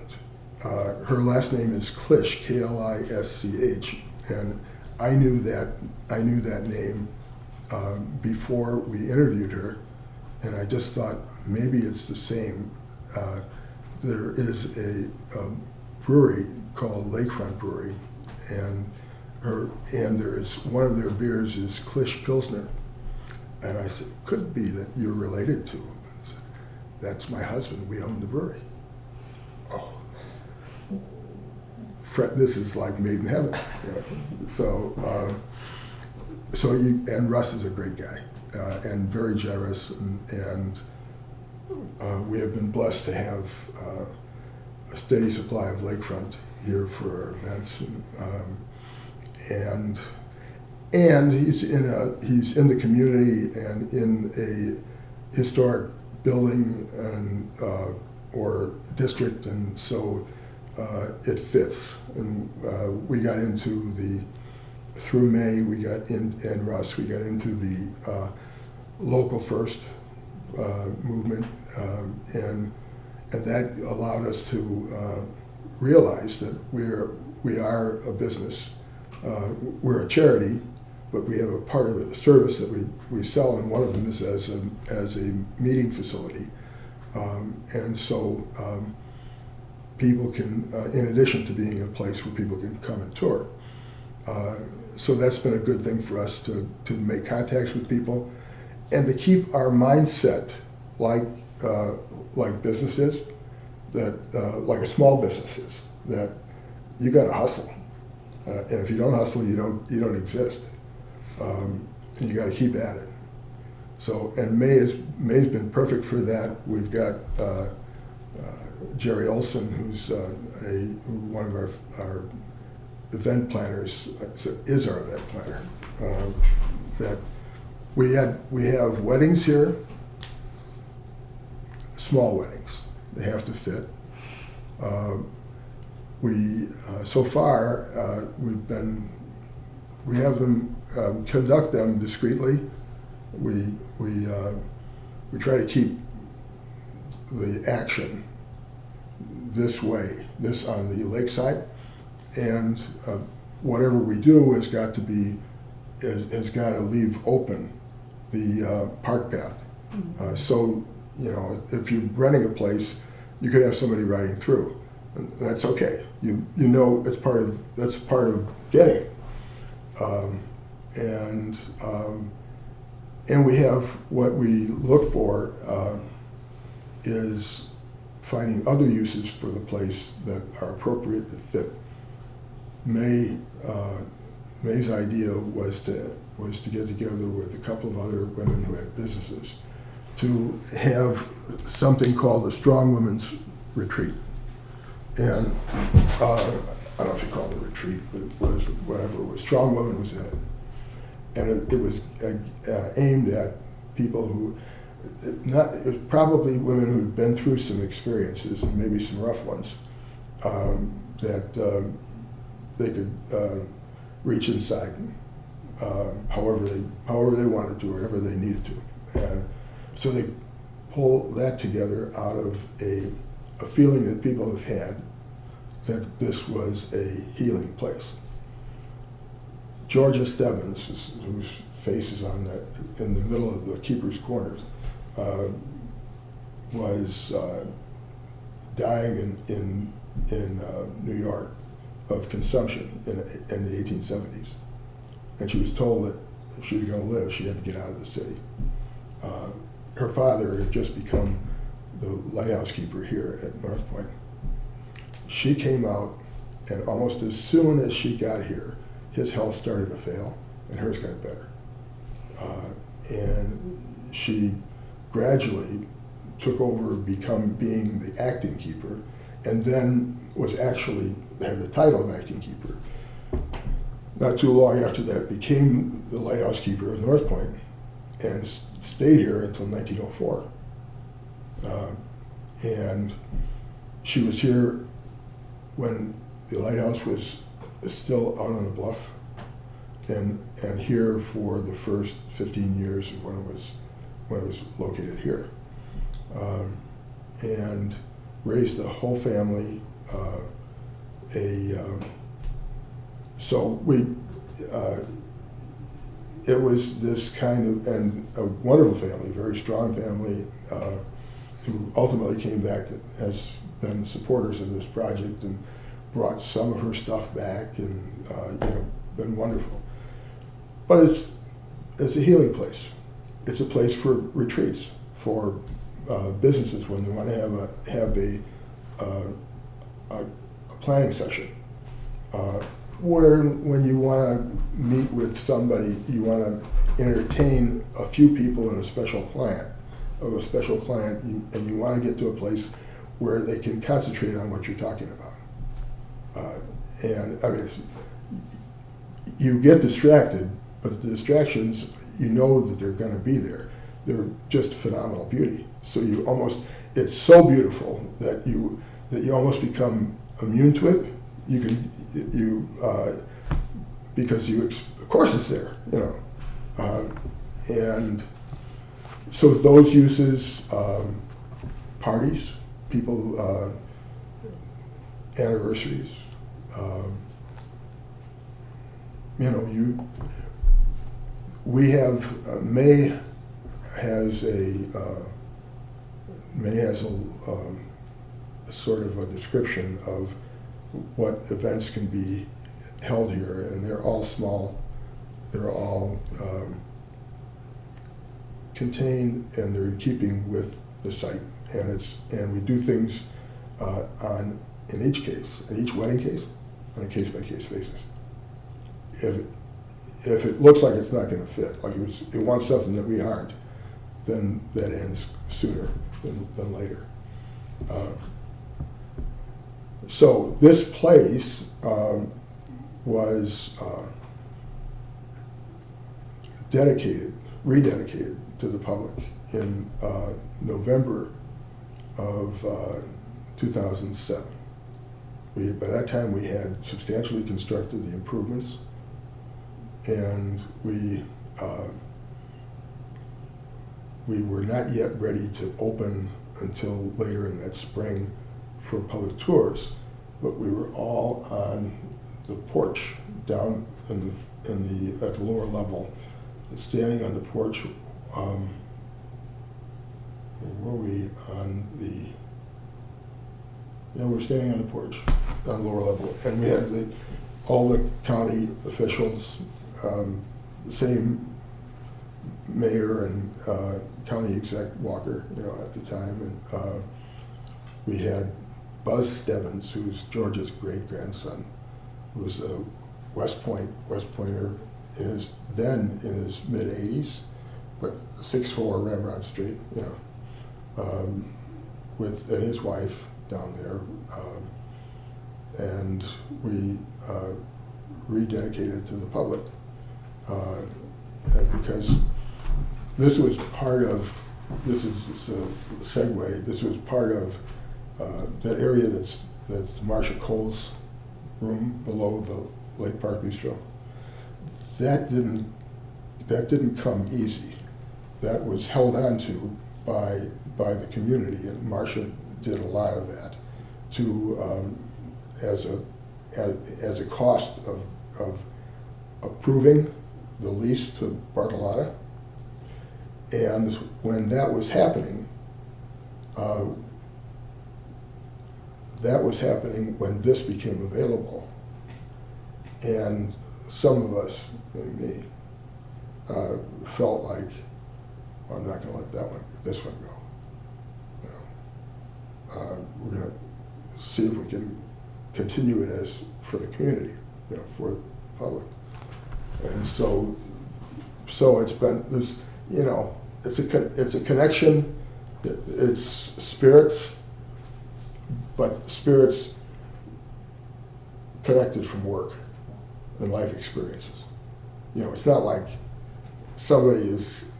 her last name is Klisch, Klisch, and I knew that name before we interviewed her, and I just thought maybe it's the same. There is a brewery called Lakefront Brewery, and there is one of their beers is Klisch Pilsner, and I said, could it be that you're related to? I said, that's my husband. We own the brewery. Oh. This is like made in heaven. So Russ is a great guy and very generous, and we have been blessed to have a steady supply of lakefront here for our events, and he's in the community and in a historic building and or district, and so. It fits, and we got into through May, we got and Russ, we got into the local first movement, and that allowed us to realize that we are a business. We're a charity, but we have a part of it, a service that we sell, and one of them is as a meeting facility, and so. People can, in addition to being a place where people can come and tour, so that's been a good thing for us to make contacts with people and to keep our mindset like businesses, that like a small business is, that you got to hustle, and if you don't hustle, you don't exist, and you got to keep at it. So, and May's been perfect for that. We've got Jerry Olson, who's one of our event planners, is our event planner. That we have weddings here, small weddings. They have to fit. So far we have them conduct them discreetly. We try to keep the action this way, this on the lakeside, and whatever we do has got to leave open the park path. So, you know, if you're renting a place, you could have somebody riding through, and that's okay. You know that's part of getting it. And we have, what we look for is finding other uses for the place that are appropriate to fit. May's idea was to get together with a couple of other women who had businesses to have something called a Strong Women's Retreat. And I don't know if you call it a retreat, but it was whatever it was. Strong Women was in it. And it was aimed at people who, it was probably women who'd been through some experiences, and maybe some rough ones, that they could reach inside, however they wanted to, wherever they needed to. And so they pull that together out of a feeling that people have had that this was a healing place. Georgia Stebbins, whose face is on that in the middle of the Keeper's Corners, was dying in New York of consumption in the 1870s, and she was told that if she was going to live, she had to get out of the city. Her father had just become the lighthouse keeper here at North Point. She came out, and almost as soon as she got here, his health started to fail, and hers got better. And she gradually took over, being the acting keeper, and then had the title of acting keeper. Not too long after that, became the lighthouse keeper of North Point, and stayed here until 1904. And she was here when the lighthouse was still out on the bluff, and here for the first 15 years when it was located here, and raised a whole family. It was this kind of, and a wonderful family, very strong family, who ultimately came back, has been supporters of this project and brought some of her stuff back, and been wonderful. But it's a healing place. It's a place for retreats, for businesses when they want to have a planning session, where when you want to meet with somebody, you want to entertain a few people and a special client, and you want to get to a place where they can concentrate on what you're talking about. And I mean, you get distracted, but the distractions, you know that they're going to be there. They're just phenomenal beauty. So it's so beautiful that you almost become immune to it. Because of course it's there, and so those uses, parties, people, anniversaries, we have, May has a sort of a description of what events can be held here, and they're all small. They're all contained, and they're in keeping with the site. And we do things in each case, in each wedding case, on a case-by-case basis. If it looks like it's not going to fit, like it wants something that we aren't, then that ends sooner than later. So this place was rededicated to the public in November of 2007. By that time, we had substantially constructed the improvements, and we were not yet ready to open until later in that spring for public tours, but we were all on the porch down at the lower level, standing on the porch. Were we on the? Yeah, we were standing on the porch on the lower level, and we had all the county officials, the same mayor and county exec Walker, at the time, and we had Buzz Stebbins, who's George's great-grandson, who was a West Pointer in his mid-80s, but 6'4" Ramrod Street, with his wife down there, and we rededicated to the public because this was part of. This is just a segue. This was part of that area that's Marsha Cole's room below the Lake Park Bistro. That didn't come easy. That was held on to by the community, and Marsha did a lot of that to as a cost of approving the lease to Bartolotta. And when that was happening when this became available. And some of us, me, felt like, well, I'm not going to let this one go. We're going to see if we can continue it as for the community, for the public. And so it's been this, it's a connection. It's spirits, but spirits connected from work and life experiences. It's not like somebody is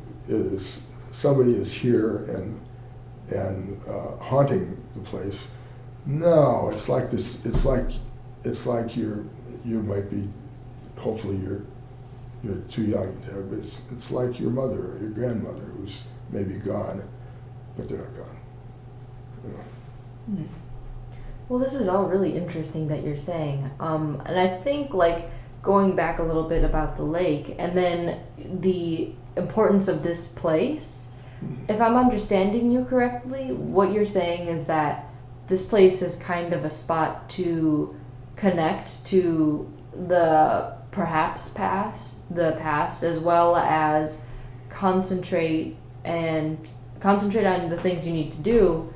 here and haunting the place. No, it's like this. It's like you might be. Hopefully, you're too young to have, but it's like your mother or your grandmother who's maybe gone, but they're not gone. Well, this is all really interesting that you're saying, and I think going back a little bit about the lake and then the importance of this place. If I'm understanding you correctly, what you're saying is that this place is kind of a spot to connect to the past, as well as concentrate on the things you need to do,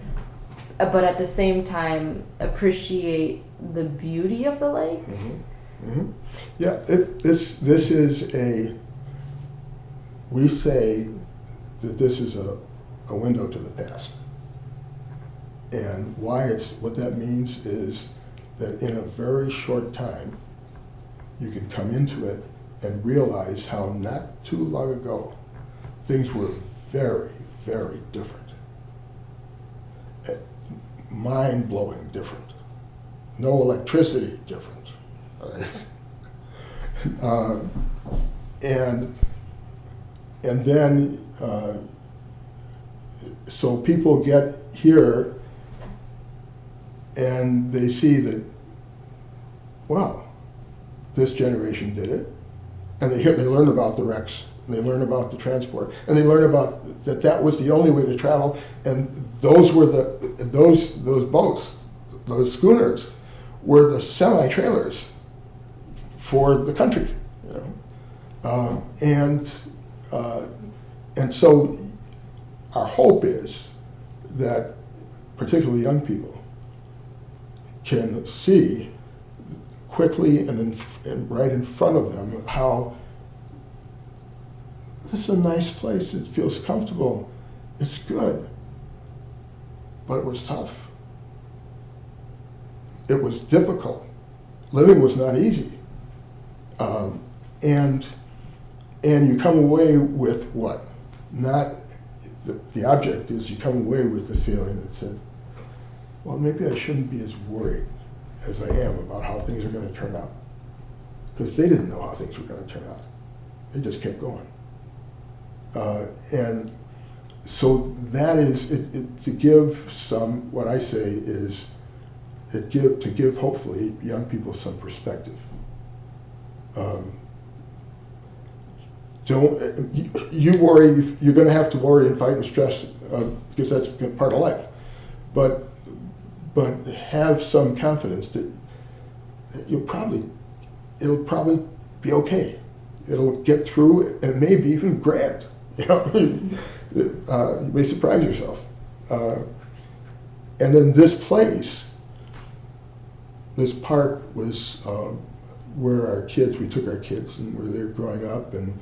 but at the same time appreciate the beauty of the lake. Mm-hmm. Mm-hmm. Yeah, this is we say that this is a window to the past. And what that means is that in a very short time, you can come into it and realize how not too long ago, things were very, very different. Mind-blowing different. No electricity different. Right? And then, so people get here and they see that, wow, this generation did it, and they learn about the wrecks, and they learn about the transport, and they learn about that was the only way to travel, and those were those boats, those schooners, were the semi-trailers for the country, you know. And so our hope is that particularly young people can see quickly and right in front of them how this is a nice place, it feels comfortable, it's good, but it was tough. It was difficult. Living was not easy. And you come away with what? Not, the object is you come away with the feeling that said, well, maybe I shouldn't be as worried as I am about how things are going to turn out. Because they didn't know how things were going to turn out. They just kept going. And so that is, to give some, what I say is, to give hopefully young people some perspective. You worry, you're going to have to worry and fight and stress because that's part of life. But have some confidence that it'll probably be okay. It'll get through, and maybe even grand. You know, you may surprise yourself. And then this place, this park was where we took our kids and were there growing up, and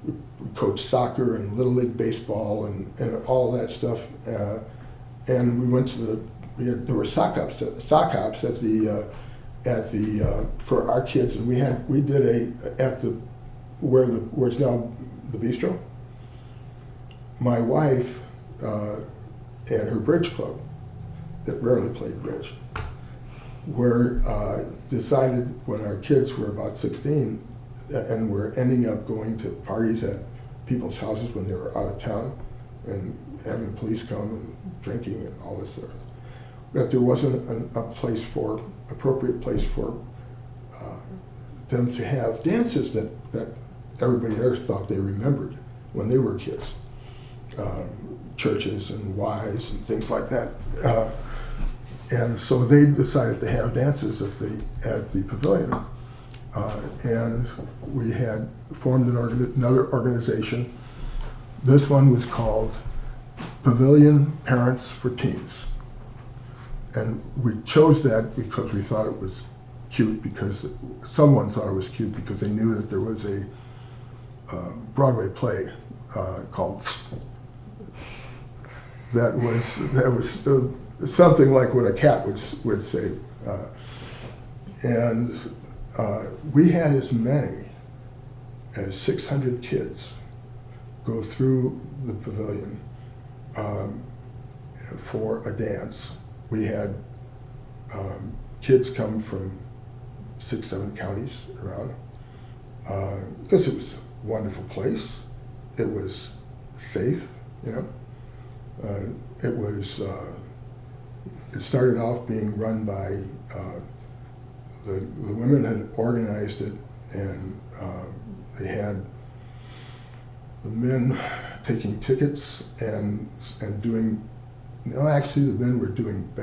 we coached soccer and Little League baseball and all that stuff. And we went to there were sock hops for our kids, and we did where it's now the bistro. My wife and her bridge club, that rarely played bridge, decided when our kids were about 16 and were ending up going to parties at people's houses when they were out of town and having the police come and drinking and all this stuff, that there wasn't appropriate place for them to have dances that everybody else thought they remembered when they were kids. Churches and Ys and things like that. And so they decided to have dances at the pavilion. And we had formed another organization. This one was called Pavilion Parents for Teens. And we chose that because we thought it was cute, because someone thought it was cute because they knew that there was a Broadway play called that was something like what a cat would say. And we had as many as 600 kids go through the pavilion for a dance. We had kids come from 6-7 counties around because it was a wonderful place. It was safe, you know. It started off being run by the women had organized it, and they had the men taking tickets and doing. No, actually, the men were doing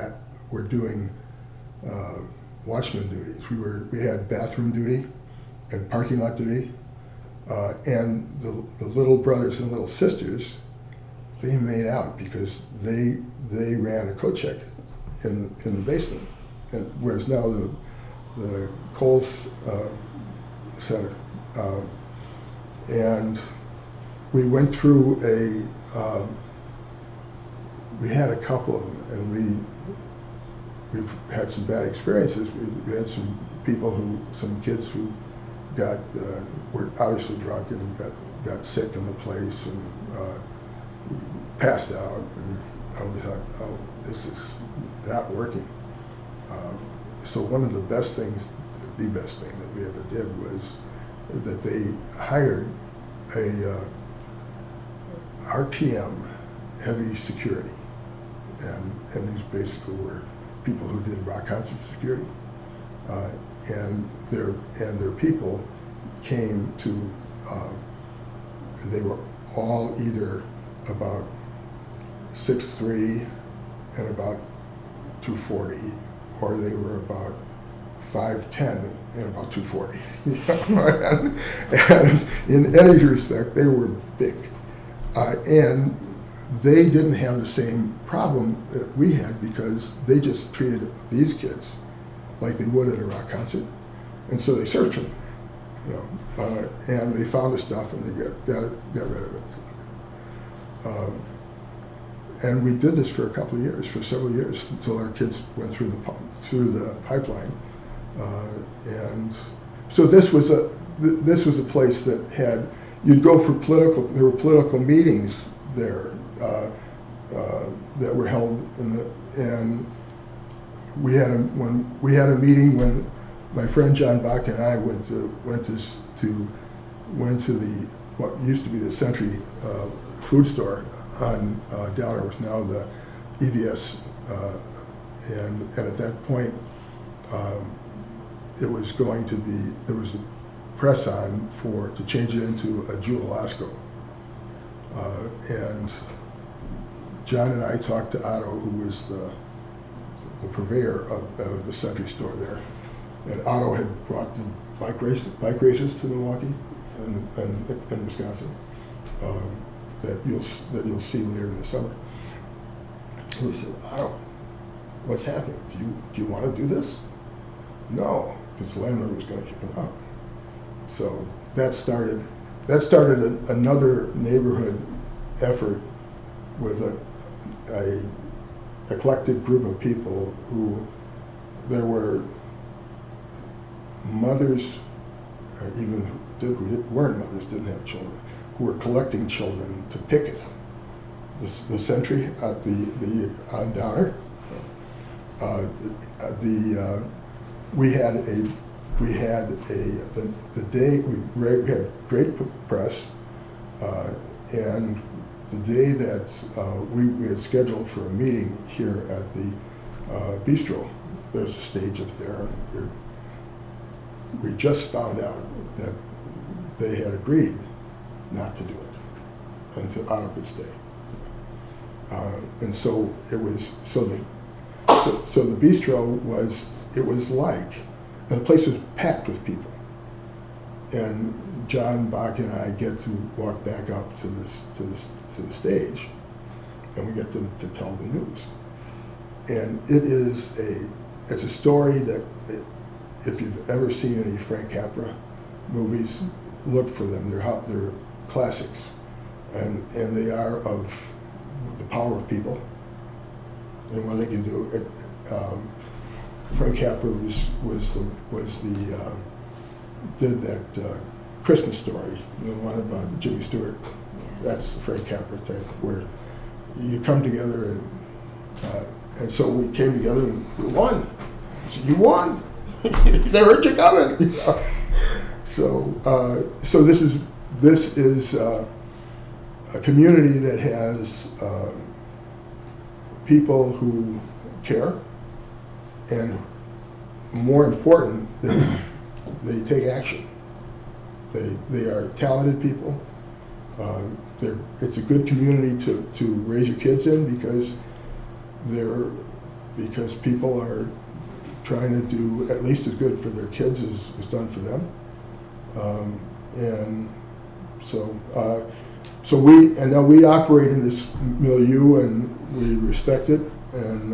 watchman duties. We had bathroom duty and parking lot duty, and the little brothers and little sisters, they made out because they ran a coat check in the basement, and whereas now the Kohl's Center, and we went through we had a couple of them, and we've had some bad experiences. We had some kids who were obviously drunk and got sick in the place and passed out, and we thought, oh, this is not working. So one of the best thing that we ever did was that they hired a RTM heavy security, and these basically were people who did rock concert security, and their people came to, and they were all either about 6'3" and about 240, or they were about 5'10" and about 240. and in any respect, they were big. And they didn't have the same problem that we had because they just treated these kids like they would at a rock concert. And so they searched them, and they found the stuff and they got rid of it. And we did this for a couple of years, for several years, until our kids went through the pipeline. And so this was a place that had, you'd go for there were political meetings there that were held and we had a meeting when my friend John Bach and I went to the what used to be the Century food store on Downer, was now the EVS, and at that point it was going to be, there was a press on to change it into a Jewel Lasco, and John and I talked to Otto, who was the purveyor of the Century store there, and Otto had brought the bike races to Milwaukee and Wisconsin that you'll see later in the summer. And we said, Otto, what's happening? Do you want to do this? No, because the landlord was going to kick him out. So that started another neighborhood effort with a eclectic group of people who, there were mothers, even who weren't mothers, didn't have children, who were collecting children to picket the Century at on Downer. We had great press, and the day that we had scheduled for a meeting here at the bistro, there's a stage up there. We just found out that they had agreed not to do it until Otto could stay, and so it was. So the bistro was. It was like the place was packed with people, and John Bach and I get to walk back up to the stage, and we get to tell the news, and it's a story that. If you've ever seen any Frank Capra movies, look for them. They're classics, and they are of the power of people and what they can do. Frank Capra did that Christmas Story, the one about Jimmy Stewart. That's the Frank Capra type, where you come together and so we came together and we won. I said, you won. They heard you coming. So this is a community that has people who care, and more important, they take action. They are talented people. It's a good community to raise your kids in because people are trying to do at least as good for their kids as was done for them, and so we operate in this milieu and we respect it, and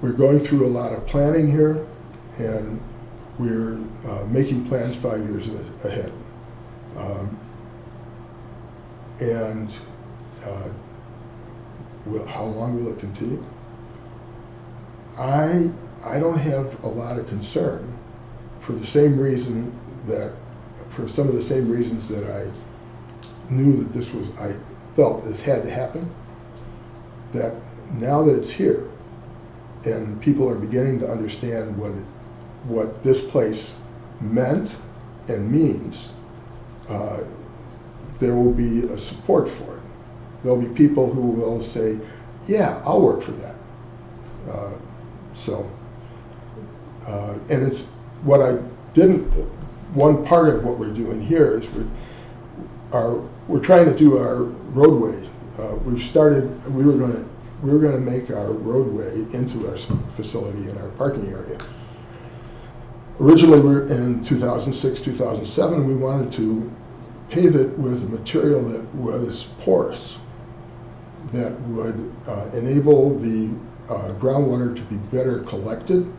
we're going through a lot of planning here, and we're making plans 5 years ahead, and. How long will it continue? I don't have a lot of concern for some of the same reasons that I knew that I felt this had to happen, that now that it's here and people are beginning to understand what this place meant and means, there will be a support for it. There'll be people who will say, yeah, I'll work for that. And it's what I didn't, one part of what we're doing here is we're trying to do our roadway. We were going to we were going to make our roadway into our facility and our parking area. Originally, we were in 2006, 2007, we wanted to pave it with a material that was porous, that would enable the groundwater to be better collected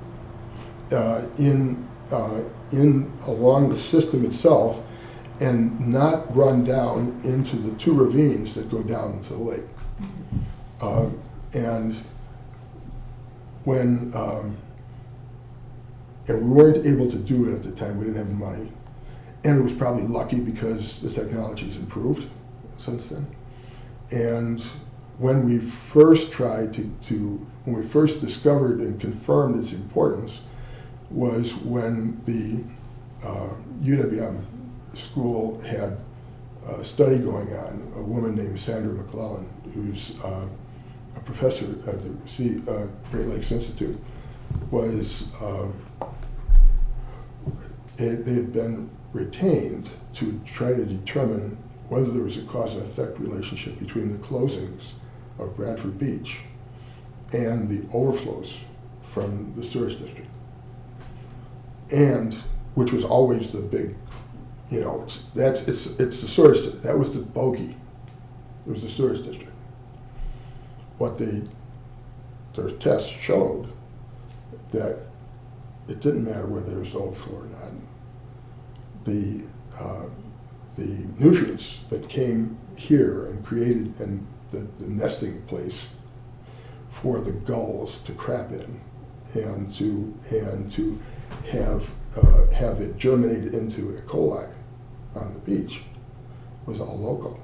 along the system itself and not run down into the two ravines that go down into the lake. And when and we weren't able to do it at the time, we didn't have the money. And it was probably lucky because the technology's improved since then. And when we first tried when we first discovered and confirmed its importance was when the UWM school had a study going on. A woman named Sandra McClellan, who's a professor at the Great Lakes Institute, was they had been retained to try to determine whether there was a cause and effect relationship between the closings of Bradford Beach and the overflows from the sewage district. And which was always the big, it's the sewage district. That was the bogey. It was the sewage district. What their tests showed that it didn't matter whether there was overflow or not. The nutrients that came here and created the nesting place for the gulls to crap in and to have it germinated into E. coli on the beach was all local,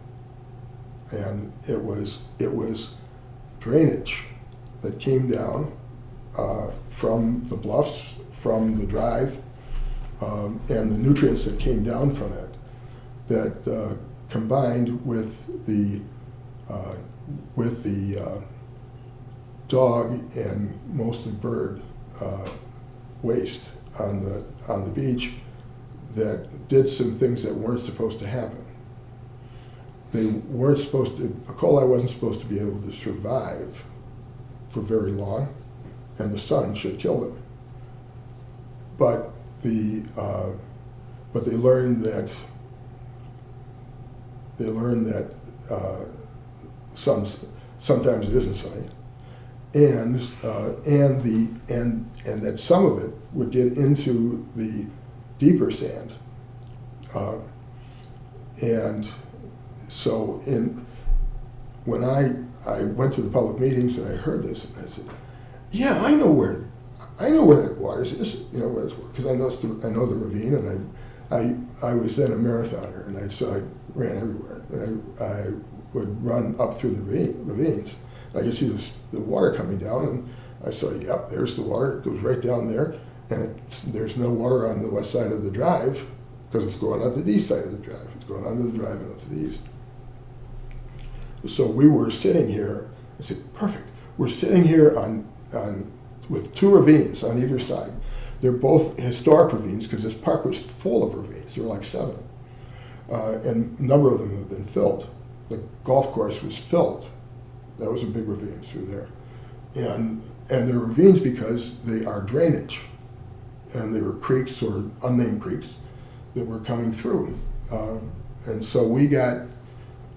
and it was drainage that came down from the bluffs, from the drive, and the nutrients that came down from it that combined with the dog and mostly bird waste on the beach that did some things that weren't supposed to happen. They weren't supposed to. E. coli wasn't supposed to be able to survive for very long, and the sun should kill them. But they learned that sometimes it isn't sunny, and that some of it would get into the deeper sand, and so when I went to the public meetings and I heard this, and I said, "Yeah, I know where that water is. Because I know the ravine, and I was then a marathoner, and I ran everywhere. And I would run up through the ravines. I could see the water coming down, and I saw, yep, there's the water. It goes right down there, and there's no water on the west side of the drive because it's going onto the east side of the drive. It's going onto the drive and up to the east. So we were sitting here. I said, perfect. We're sitting here with two ravines on either side. They're both historic ravines because this park was full of ravines. There were like 7. And a number of them have been filled. The golf course was filled. That was a big ravine through there. And they're ravines because they are drainage. And they were creeks or unnamed creeks that were coming through. And so we got,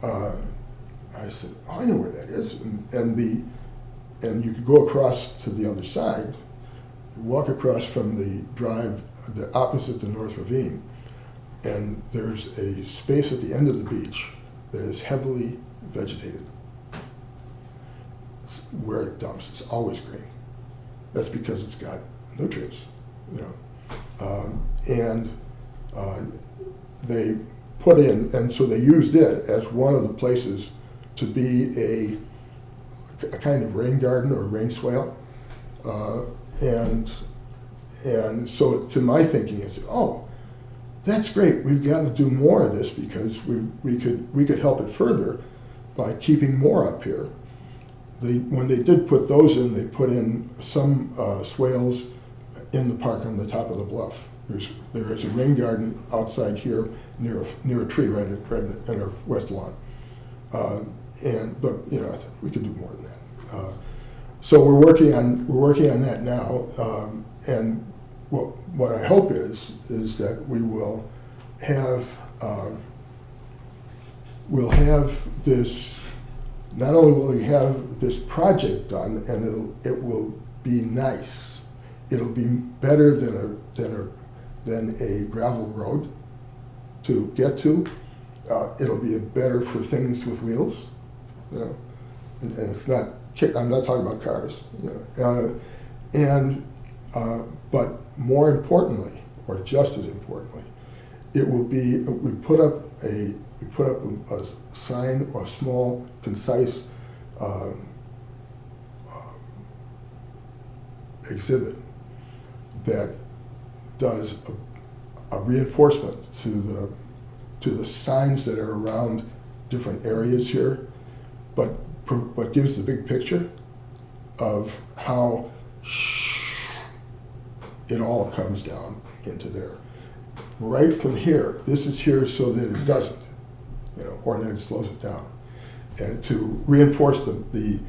I said, oh, I know where that is. And you could go across to the other side, walk across from the drive, the opposite the North Ravine, and there's a space at the end of the beach that is heavily vegetated. It's where it dumps, it's always green. That's because it's got nutrients, they put in, and so they used it as one of the places to be a kind of rain garden or rain swale, and so to my thinking it's, oh, that's great. We've got to do more of this because we could help it further by keeping more up here. When they did put those in, they put in some swales in the park on the top of the bluff. There is a rain garden outside here near a tree right in our west lawn. But I thought we could do more than that. So we're working on that now, and what I hope is that we will have we'll have this. Not only will we have this project done, and it will be nice. It'll be better than a gravel road to get to. It'll be better for things with wheels, you know. And it's not. I'm not talking about cars, you know. But more importantly, or just as importantly, it will be. We put up a sign or a small, concise exhibit that does a reinforcement to the signs that are around different areas here, but gives the big picture of how it all comes down into there. Right from here, this is here so that it doesn't, you know, or that it slows it down, and to reinforce the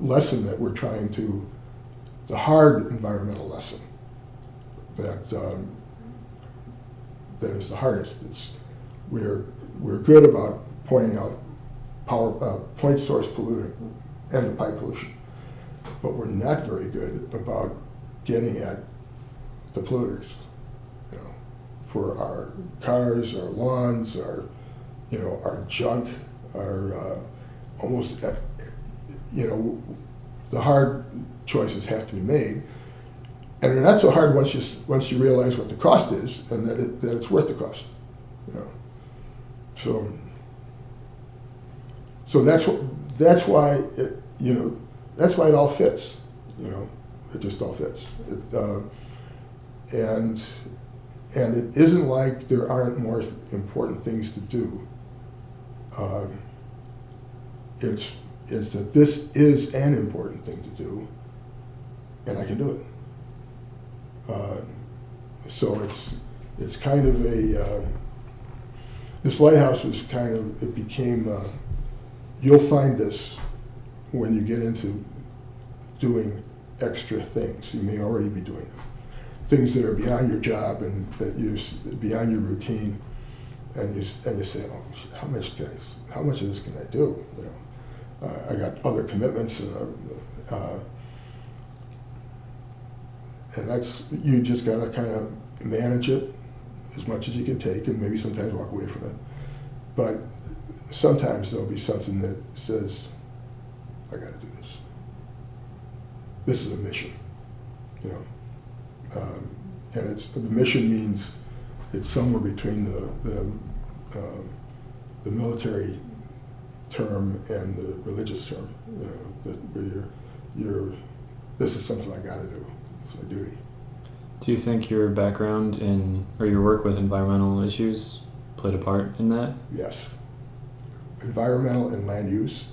lesson that we're trying to, the hard environmental lesson that is the hardest. We're good about pointing out point source pollutant and the pipe pollution, but we're not very good about getting at the polluters, you know, for our cars, our lawns, our junk, our almost, you know, the hard choices have to be made, and they're not so hard once you realize what the cost is and that it's worth the cost, you know. So that's why it, you know, that's why it all fits, you know. It just all fits. And it isn't like there aren't more important things to do. It's that this is an important thing to do, and I can do it. So it's kind of a this lighthouse was kind of, it became. You'll find this when you get into doing extra things. You may already be doing them. Things that are beyond your job and that beyond your routine, and you say, oh, how much of this can I do? You know, I got other commitments, and that's, you just gotta kind of manage it as much as you can take, and maybe sometimes walk away from it. But sometimes there'll be something that says, I gotta do this. This is a mission, you know. And the mission means it's somewhere between the military term and the religious term. You know, where this is something I got to do. It's my duty. Do you think your background or your work with environmental issues played a part in that? Yes. Environmental and land use,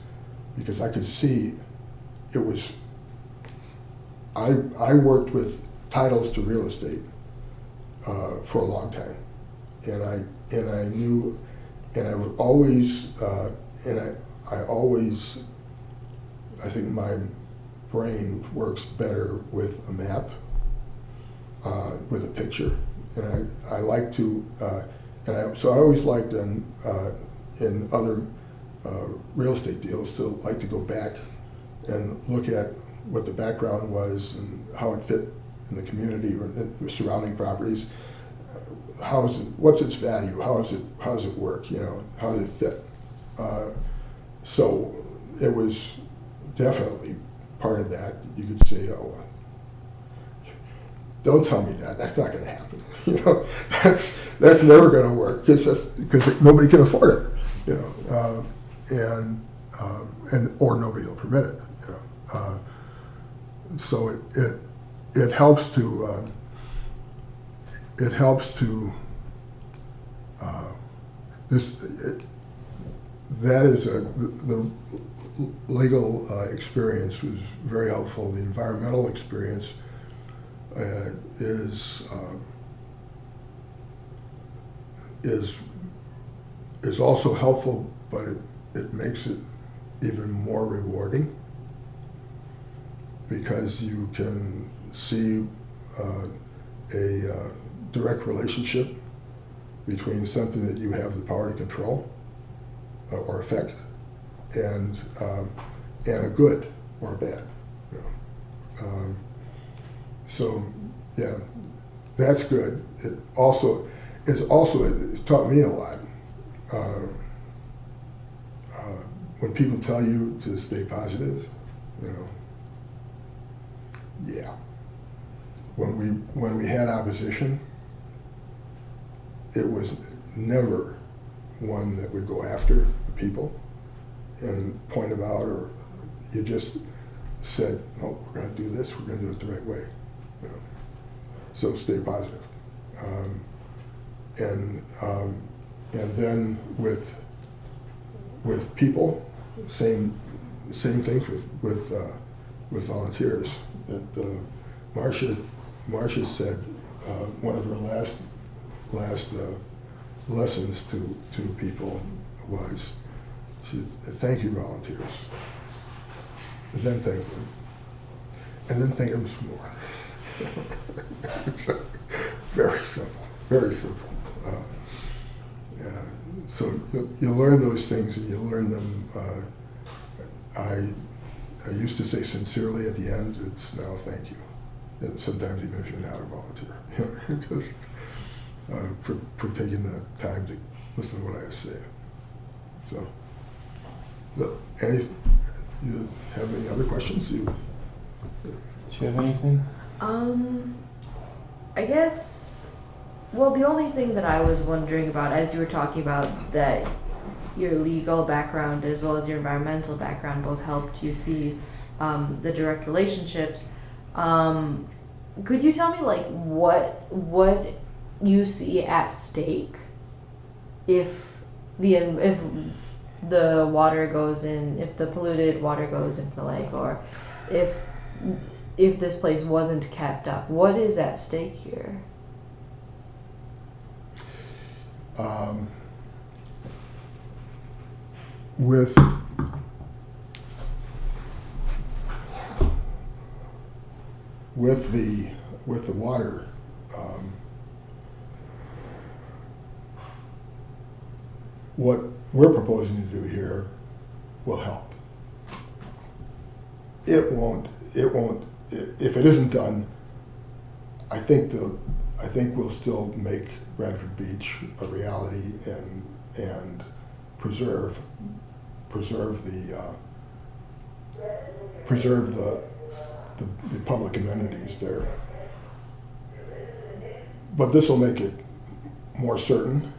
because I could see it was. I worked with titles to real estate for a long time, and I knew, and I would always, I think my brain works better with a map, with a picture, and I like to, so I always liked in other real estate deals to like to go back and look at what the background was and how it fit in the community or the surrounding properties. What's its value? How does it work? You know, how does it fit? So it was definitely part of that. You could say, oh, don't tell me that. That's not going to happen. You know, that's never going to work because nobody can afford it. You know, or nobody will permit it. You know, so it helps to the legal experience was very helpful. The environmental experience is also helpful, but it makes it even more rewarding because you can see a direct relationship between something that you have the power to control or affect and a good or a bad. You know. So yeah, that's good. It's taught me a lot. When people tell you to stay positive, you know, yeah. When we had opposition, it was never one that would go after the people and point them out, or you just said, no, we're going to do this, we're going to do it the right way. You know? So stay positive. And then with people, same things with volunteers. That Marcia said one of her last lessons to people was, she said, thank you, volunteers, and then thank them, and then thank them some more. It's very simple, very simple. So you learn those things, and you learn them. I used to say sincerely at the end. It's now thank you. And sometimes even if you're not a volunteer, you know, just for taking the time to listen to what I have to say. So, look, you have any other questions? Do you have anything? I guess. Well, the only thing that I was wondering about, as you were talking about that your legal background as well as your environmental background both helped you see the direct relationships. Could you tell me like what you see at stake if the water goes in, if the polluted water goes into the lake, or if this place wasn't kept up? What is at stake here? With the water, what we're proposing to do here will help. It won't. If it isn't done, I think we'll still make Radford Beach a reality and preserve the public amenities there. But this will make it more certain,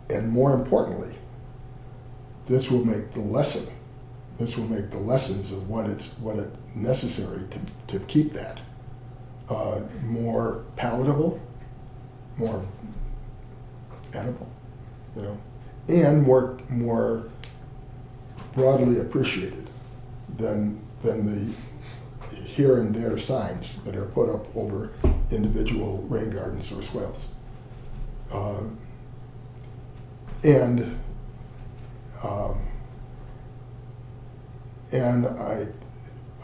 and more importantly, this will make the lessons of what it's necessary to keep that more palatable, more edible, you know, and more broadly appreciated than the here and there signs that are put up over individual rain gardens or swales. And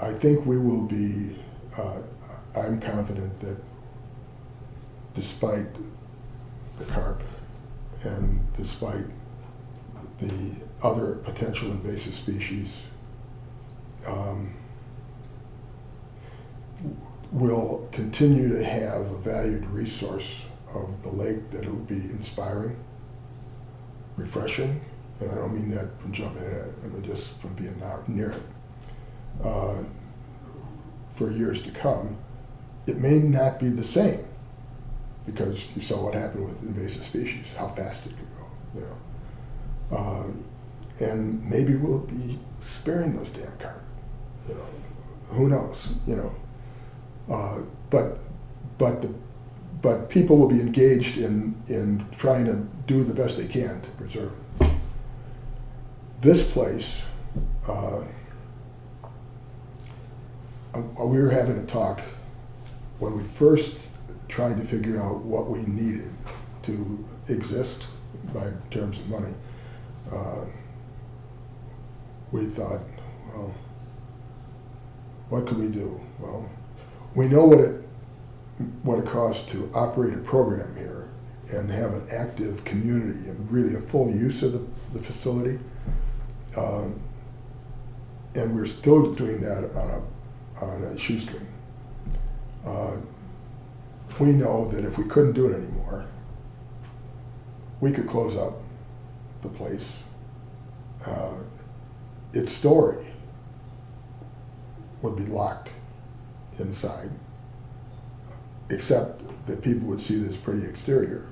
I think we will be, I'm confident that despite the carp and despite the other potential invasive species, we'll continue to have a valued resource of the lake that will be inspiring, refreshing, and I don't mean that from jumping in it, I mean just from being not near it, for years to come. It may not be the same, because you saw what happened with invasive species, how fast it could go, you know. And maybe we'll be sparing those damn carp, you know, who knows, you know. But people will be engaged in trying to do the best they can to preserve it. This place, we were having a talk when we first tried to figure out what we needed to exist by terms of money. We thought, well, what could we do? Well, we know what it costs to operate a program here and have an active community and really a full use of the facility. And we're still doing that on a shoestring. We know that if we couldn't do it anymore, we could close up the place. Its story would be locked inside, except that people would see this pretty exterior,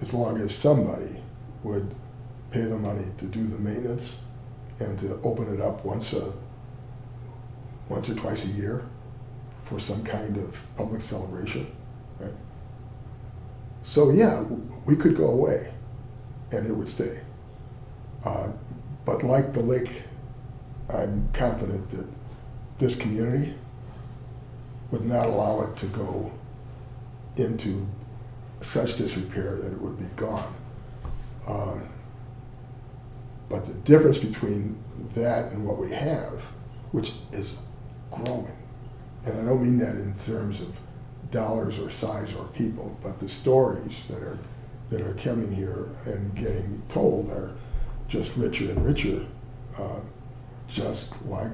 as long as somebody would pay the money to do the maintenance and to open it up once or twice a year for some kind of public celebration, right? So yeah, we could go away and it would stay. But like the lake, I'm confident that this community would not allow it to go into such disrepair that it would be gone. But the difference between that and what we have, which is growing, and I don't mean that in terms of dollars or size or people, but the stories that are coming here and getting told are just richer and richer, just like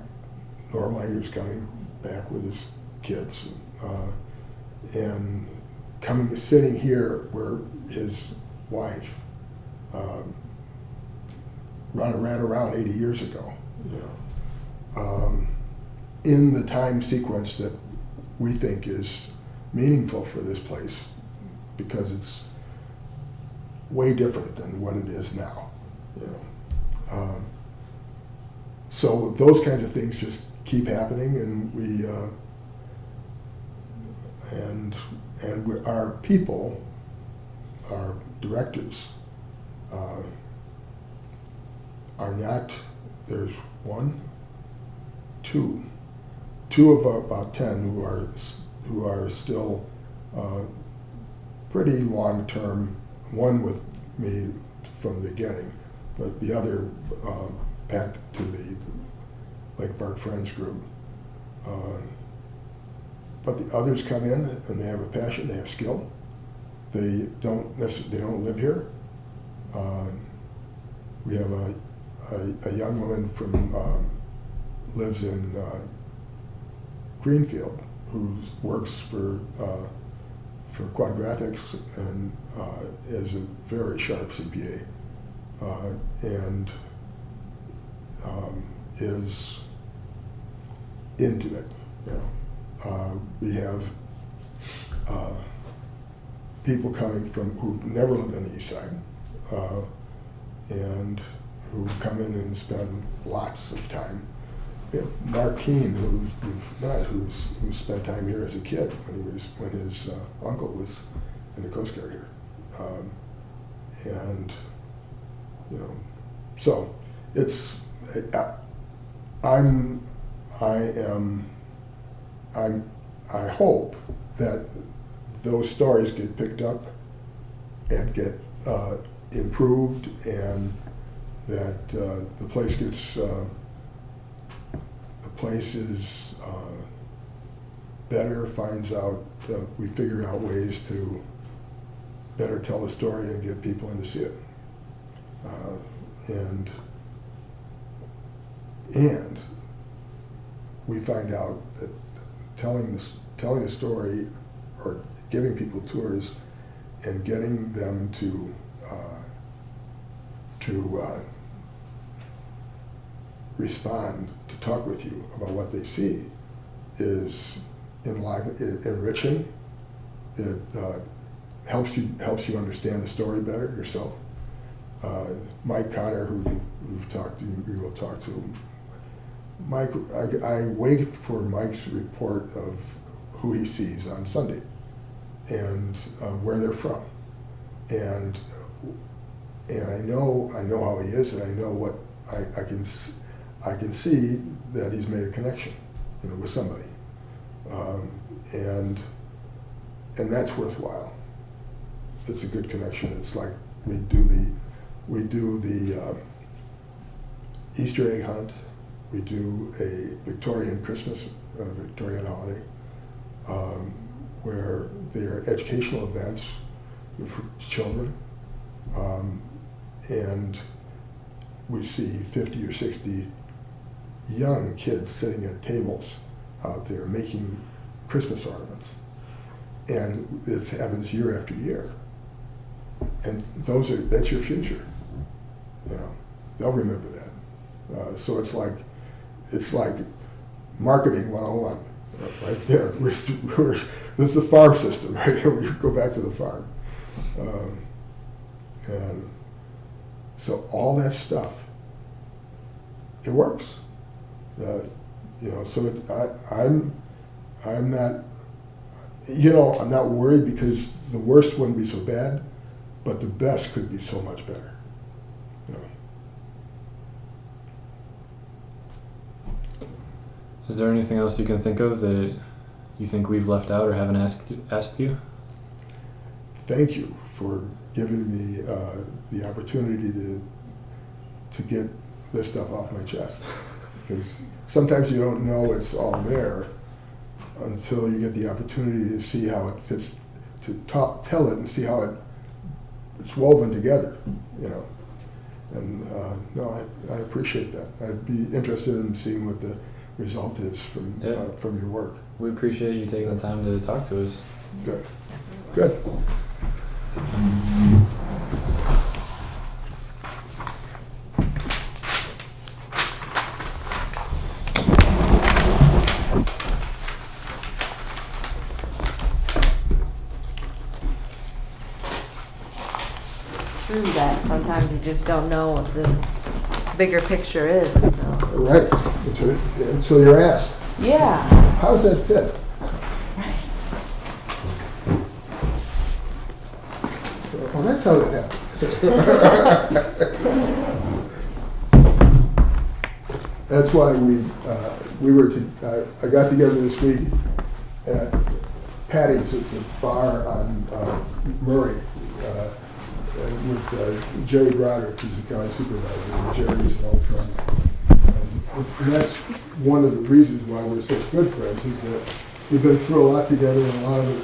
Norm Langer's coming back with his kids, and sitting here where his wife ran around 80 years ago, you know, in the time sequence that we think is meaningful for this place, because it's way different than what it is now, you know. So those kinds of things just keep happening, and our people, our directors, are not. There's two of about 10 who are still pretty long-term. One with me from the beginning, but the other back to the Lake Park Friends group. But the others come in and they have a passion, they have skill. They don't live here. We have a young woman lives in Greenfield who works for Quadgraphics and is a very sharp CPA and is into it. You know, we have people coming from who've never lived on the east side and who come in and spend lots of time. We have Mark Keene, who spent time here as a kid when his uncle was in the Coast Guard here, and you know, so it's I hope that those stories get picked up and get improved, and that the place gets. The place is better, finds out, we figure out ways to better tell the story and get people in to see it. And we find out that telling a story or giving people tours and getting them to respond, to talk with you about what they see, is enriching. It helps you understand the story better yourself. Mike Connor, who we will talk to. Mike, I wait for Mike's report of who he sees on Sunday and where they're from, and I know how he is, and I know what I can see that he's made a connection, you know, with somebody, and that's worthwhile. It's a good connection. It's like we do the Easter egg hunt We do a Victorian Christmas, Victorian holiday, where there are educational events for children, and we see 50 or 60 young kids sitting at tables out there making Christmas ornaments. And this happens year after year. And that's your future. You know, they'll remember that. So it's like marketing 101 right there. This is the farm system, right? We go back to the farm. And so all that stuff, it works. You know, so I'm not, you know, I'm not worried because the worst wouldn't be so bad, but the best could be so much better. You know. Is there anything else you can think of that you think we've left out or haven't asked you? Thank you for giving me the opportunity to get this stuff off my chest. Because sometimes you don't know it's all there until you get the opportunity to see how it fits, to tell it and see how it's woven together, you know. And no, I appreciate that. I'd be interested in seeing what the result is from your work. We appreciate you taking the time to talk to us. Good. Good. True that sometimes you just don't know what the bigger picture is until. Right. Until you're asked. Yeah. How does that fit? Right. Oh, that's how that happened. That's why I got together this week at Patty's. It's a bar on Murray. And with Jerry Broderick, who's the county supervisor. And Jerry's an old friend. And that's one of the reasons why we're such good friends, is that we've been through a lot together, and a lot of it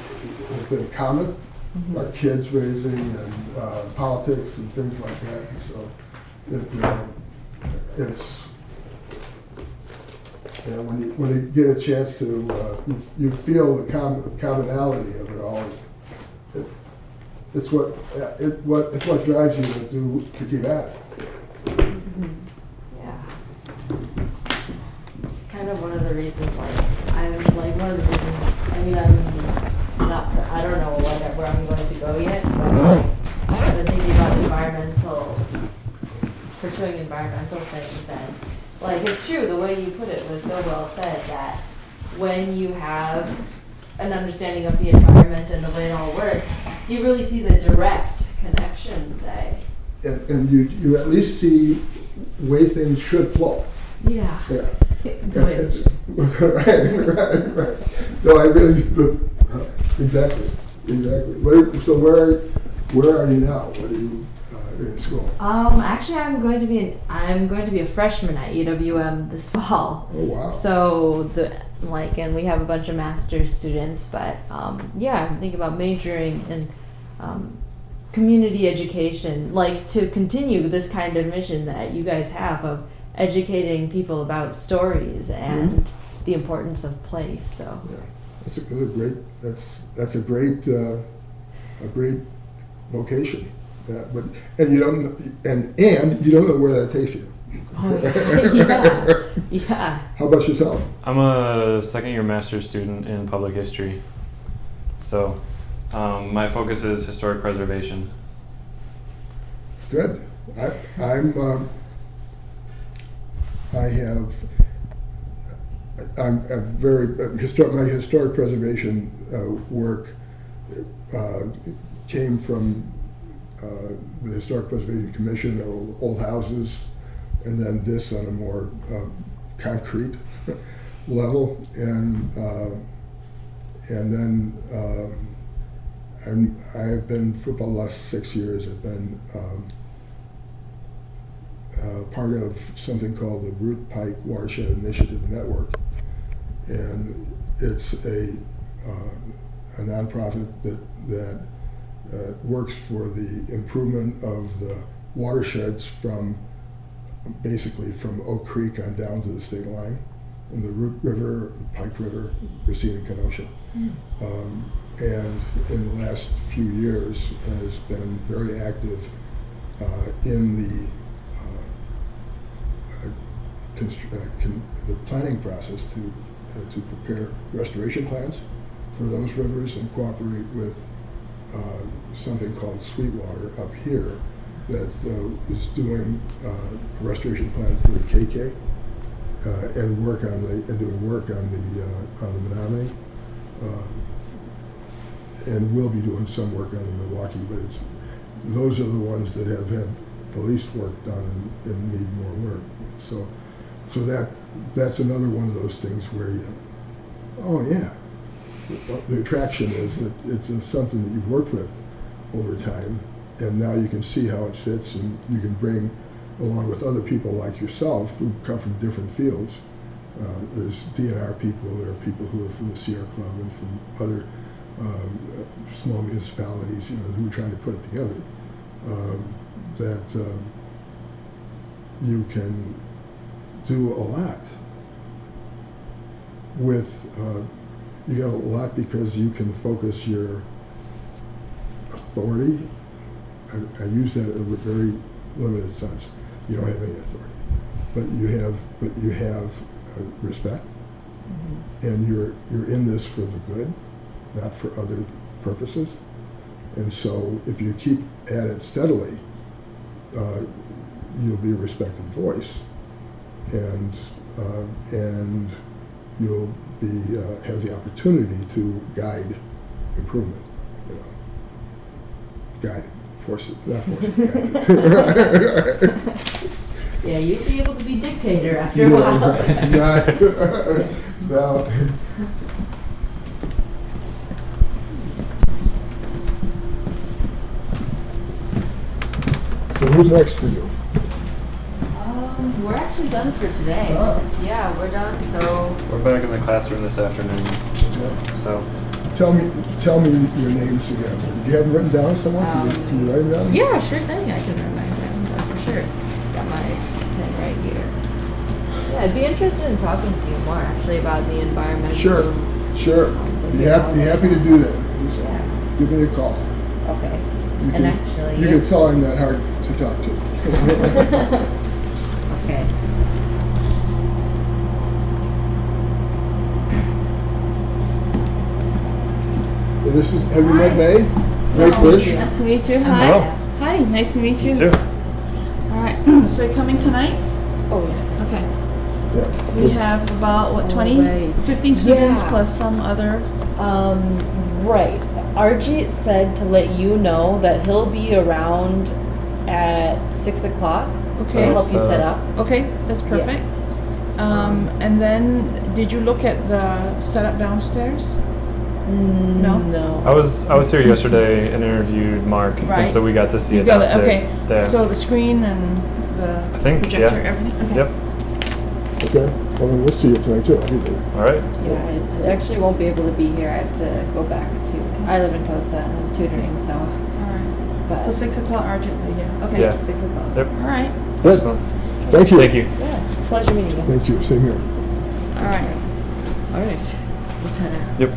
has been common. Mm-hmm. Our kids raising and politics and things like that. And so it's, you know, when you get a chance to, you feel the commonality of it all. It's what drives you to keep at it. Mm-hmm. Yeah. It's kind of one of the reasons, I don't know where I'm going to go yet, but I've been thinking about pursuing environmental things, and it's true, the way you put it was so well said, that when you have an understanding of the environment and the way it all works, you really see the direct connection there. And you at least see way things should flow. Yeah. Yeah. Good. Right. No, I really, exactly. So where are you now? What are you in school? Actually, I'm going to be a freshman at UWM this fall. Oh wow. So and we have a bunch of master's students, but I'm thinking about majoring in community education, to continue this kind of mission that you guys have of educating people about stories and the importance of place. So yeah, that's a great vocation. Yeah, and you don't know where that takes you. Oh, yeah. How about yourself? I'm a second-year master's student in public history. So my focus is historic preservation. Good. My historic preservation work came from the Historic Preservation Commission, old houses, and then this on a more concrete level, and then I've been for about the last 6 years. I've been part of something called the Root Pike Watershed Initiative Network. And it's a nonprofit that works for the improvement of the watersheds basically from Oak Creek on down to the state line, in the Root River, Pike River, Racine, and Kenosha. And in the last few years has been very active in the planning process to prepare restoration plans for those rivers and cooperate with something called Sweetwater up here that is doing a restoration plan for the KK and doing work on the Menominee, and we'll be doing some work on the Milwaukee. But those are the ones that have had the least work done and need more work. So that's another one of those things where the attraction is that it's something that you've worked with over time, and now you can see how it fits, and you can bring along with other people like yourself who come from different fields. There's DNR people, there are people who are from the Sierra Club and from other small municipalities, who are trying to put it together. That you can do a lot with. You got a lot because you can focus your authority. I use that in a very limited sense. You don't have any authority, but you have respect, and you're in this for the good, not for other purposes. And so, if you keep at it steadily, you'll be a respected voice, and you'll have the opportunity to guide improvement. Guide it, force it, not force it. Guide it. Yeah, you'd be able to be dictator after a while. Right. No. So who's next for you? We're actually done for today. Ah. Yeah, we're done. So We're back in the classroom this afternoon. Yeah. So Tell me your names again. Do you have them written down somewhere? Can you write them down? yeah, sure thing. I can remind them for sure. Got my pen right here. Yeah, I'd be interested in talking to you more actually about the environmental. Sure. Be happy to do that. Just Yeah. give me a call. Okay. You And actually, you can tell I'm not hard to talk to. Okay. Well, have you met May? May Fish? Nice to meet you. Hi. Hello. Hi, nice to meet you. too. All right. So you're coming tonight? Oh yeah. Okay. Yeah. We have about, what, 20? right. 15 students Yeah. plus some other. Right. Archie said to let you know that he'll be around at 6 o'clock to Okay. help you set up. Okay, that's perfect. Yes. And then, did you look at the setup downstairs? No? No. I was here yesterday and interviewed Mark, and Right. so we got to see it You got it, downstairs. okay. There. So the screen and the I think, projector, yeah. everything? Okay. Yep. Okay. Well, then we'll see it tonight too. I'll be there. All right. Yeah, I actually won't be able to be here. I have to go back to. I live in Tosa and I'm tutoring, so. All right. But So 6 o'clock urgently here. Okay. Yeah. 6 o'clock. Yep. All right. Good. Excellent. Thank you. Thank you. Yeah, it's a pleasure meeting you. Thank you. Same here. All right. All right. Let's head out. Yep.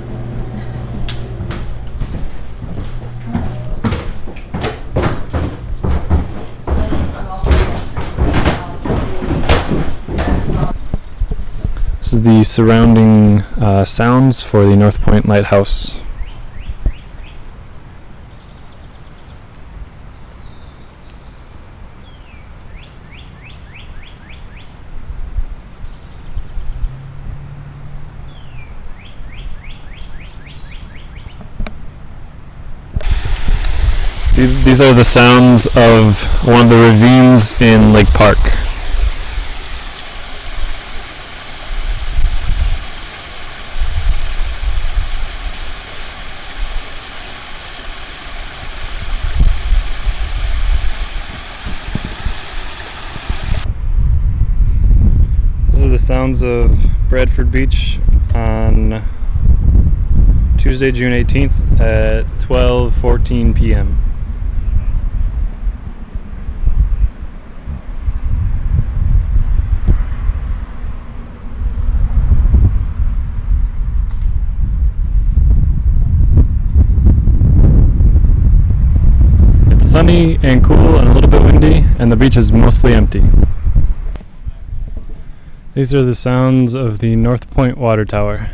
This is the surrounding sounds for the North Point Lighthouse. These are the sounds of one of the ravines in Lake Park. sounds of Bradford Beach on Tuesday, June 18th at 12:14 p.m. It's sunny and cool and a little bit windy, and the beach is mostly empty. These are the sounds of the North Point Water Tower.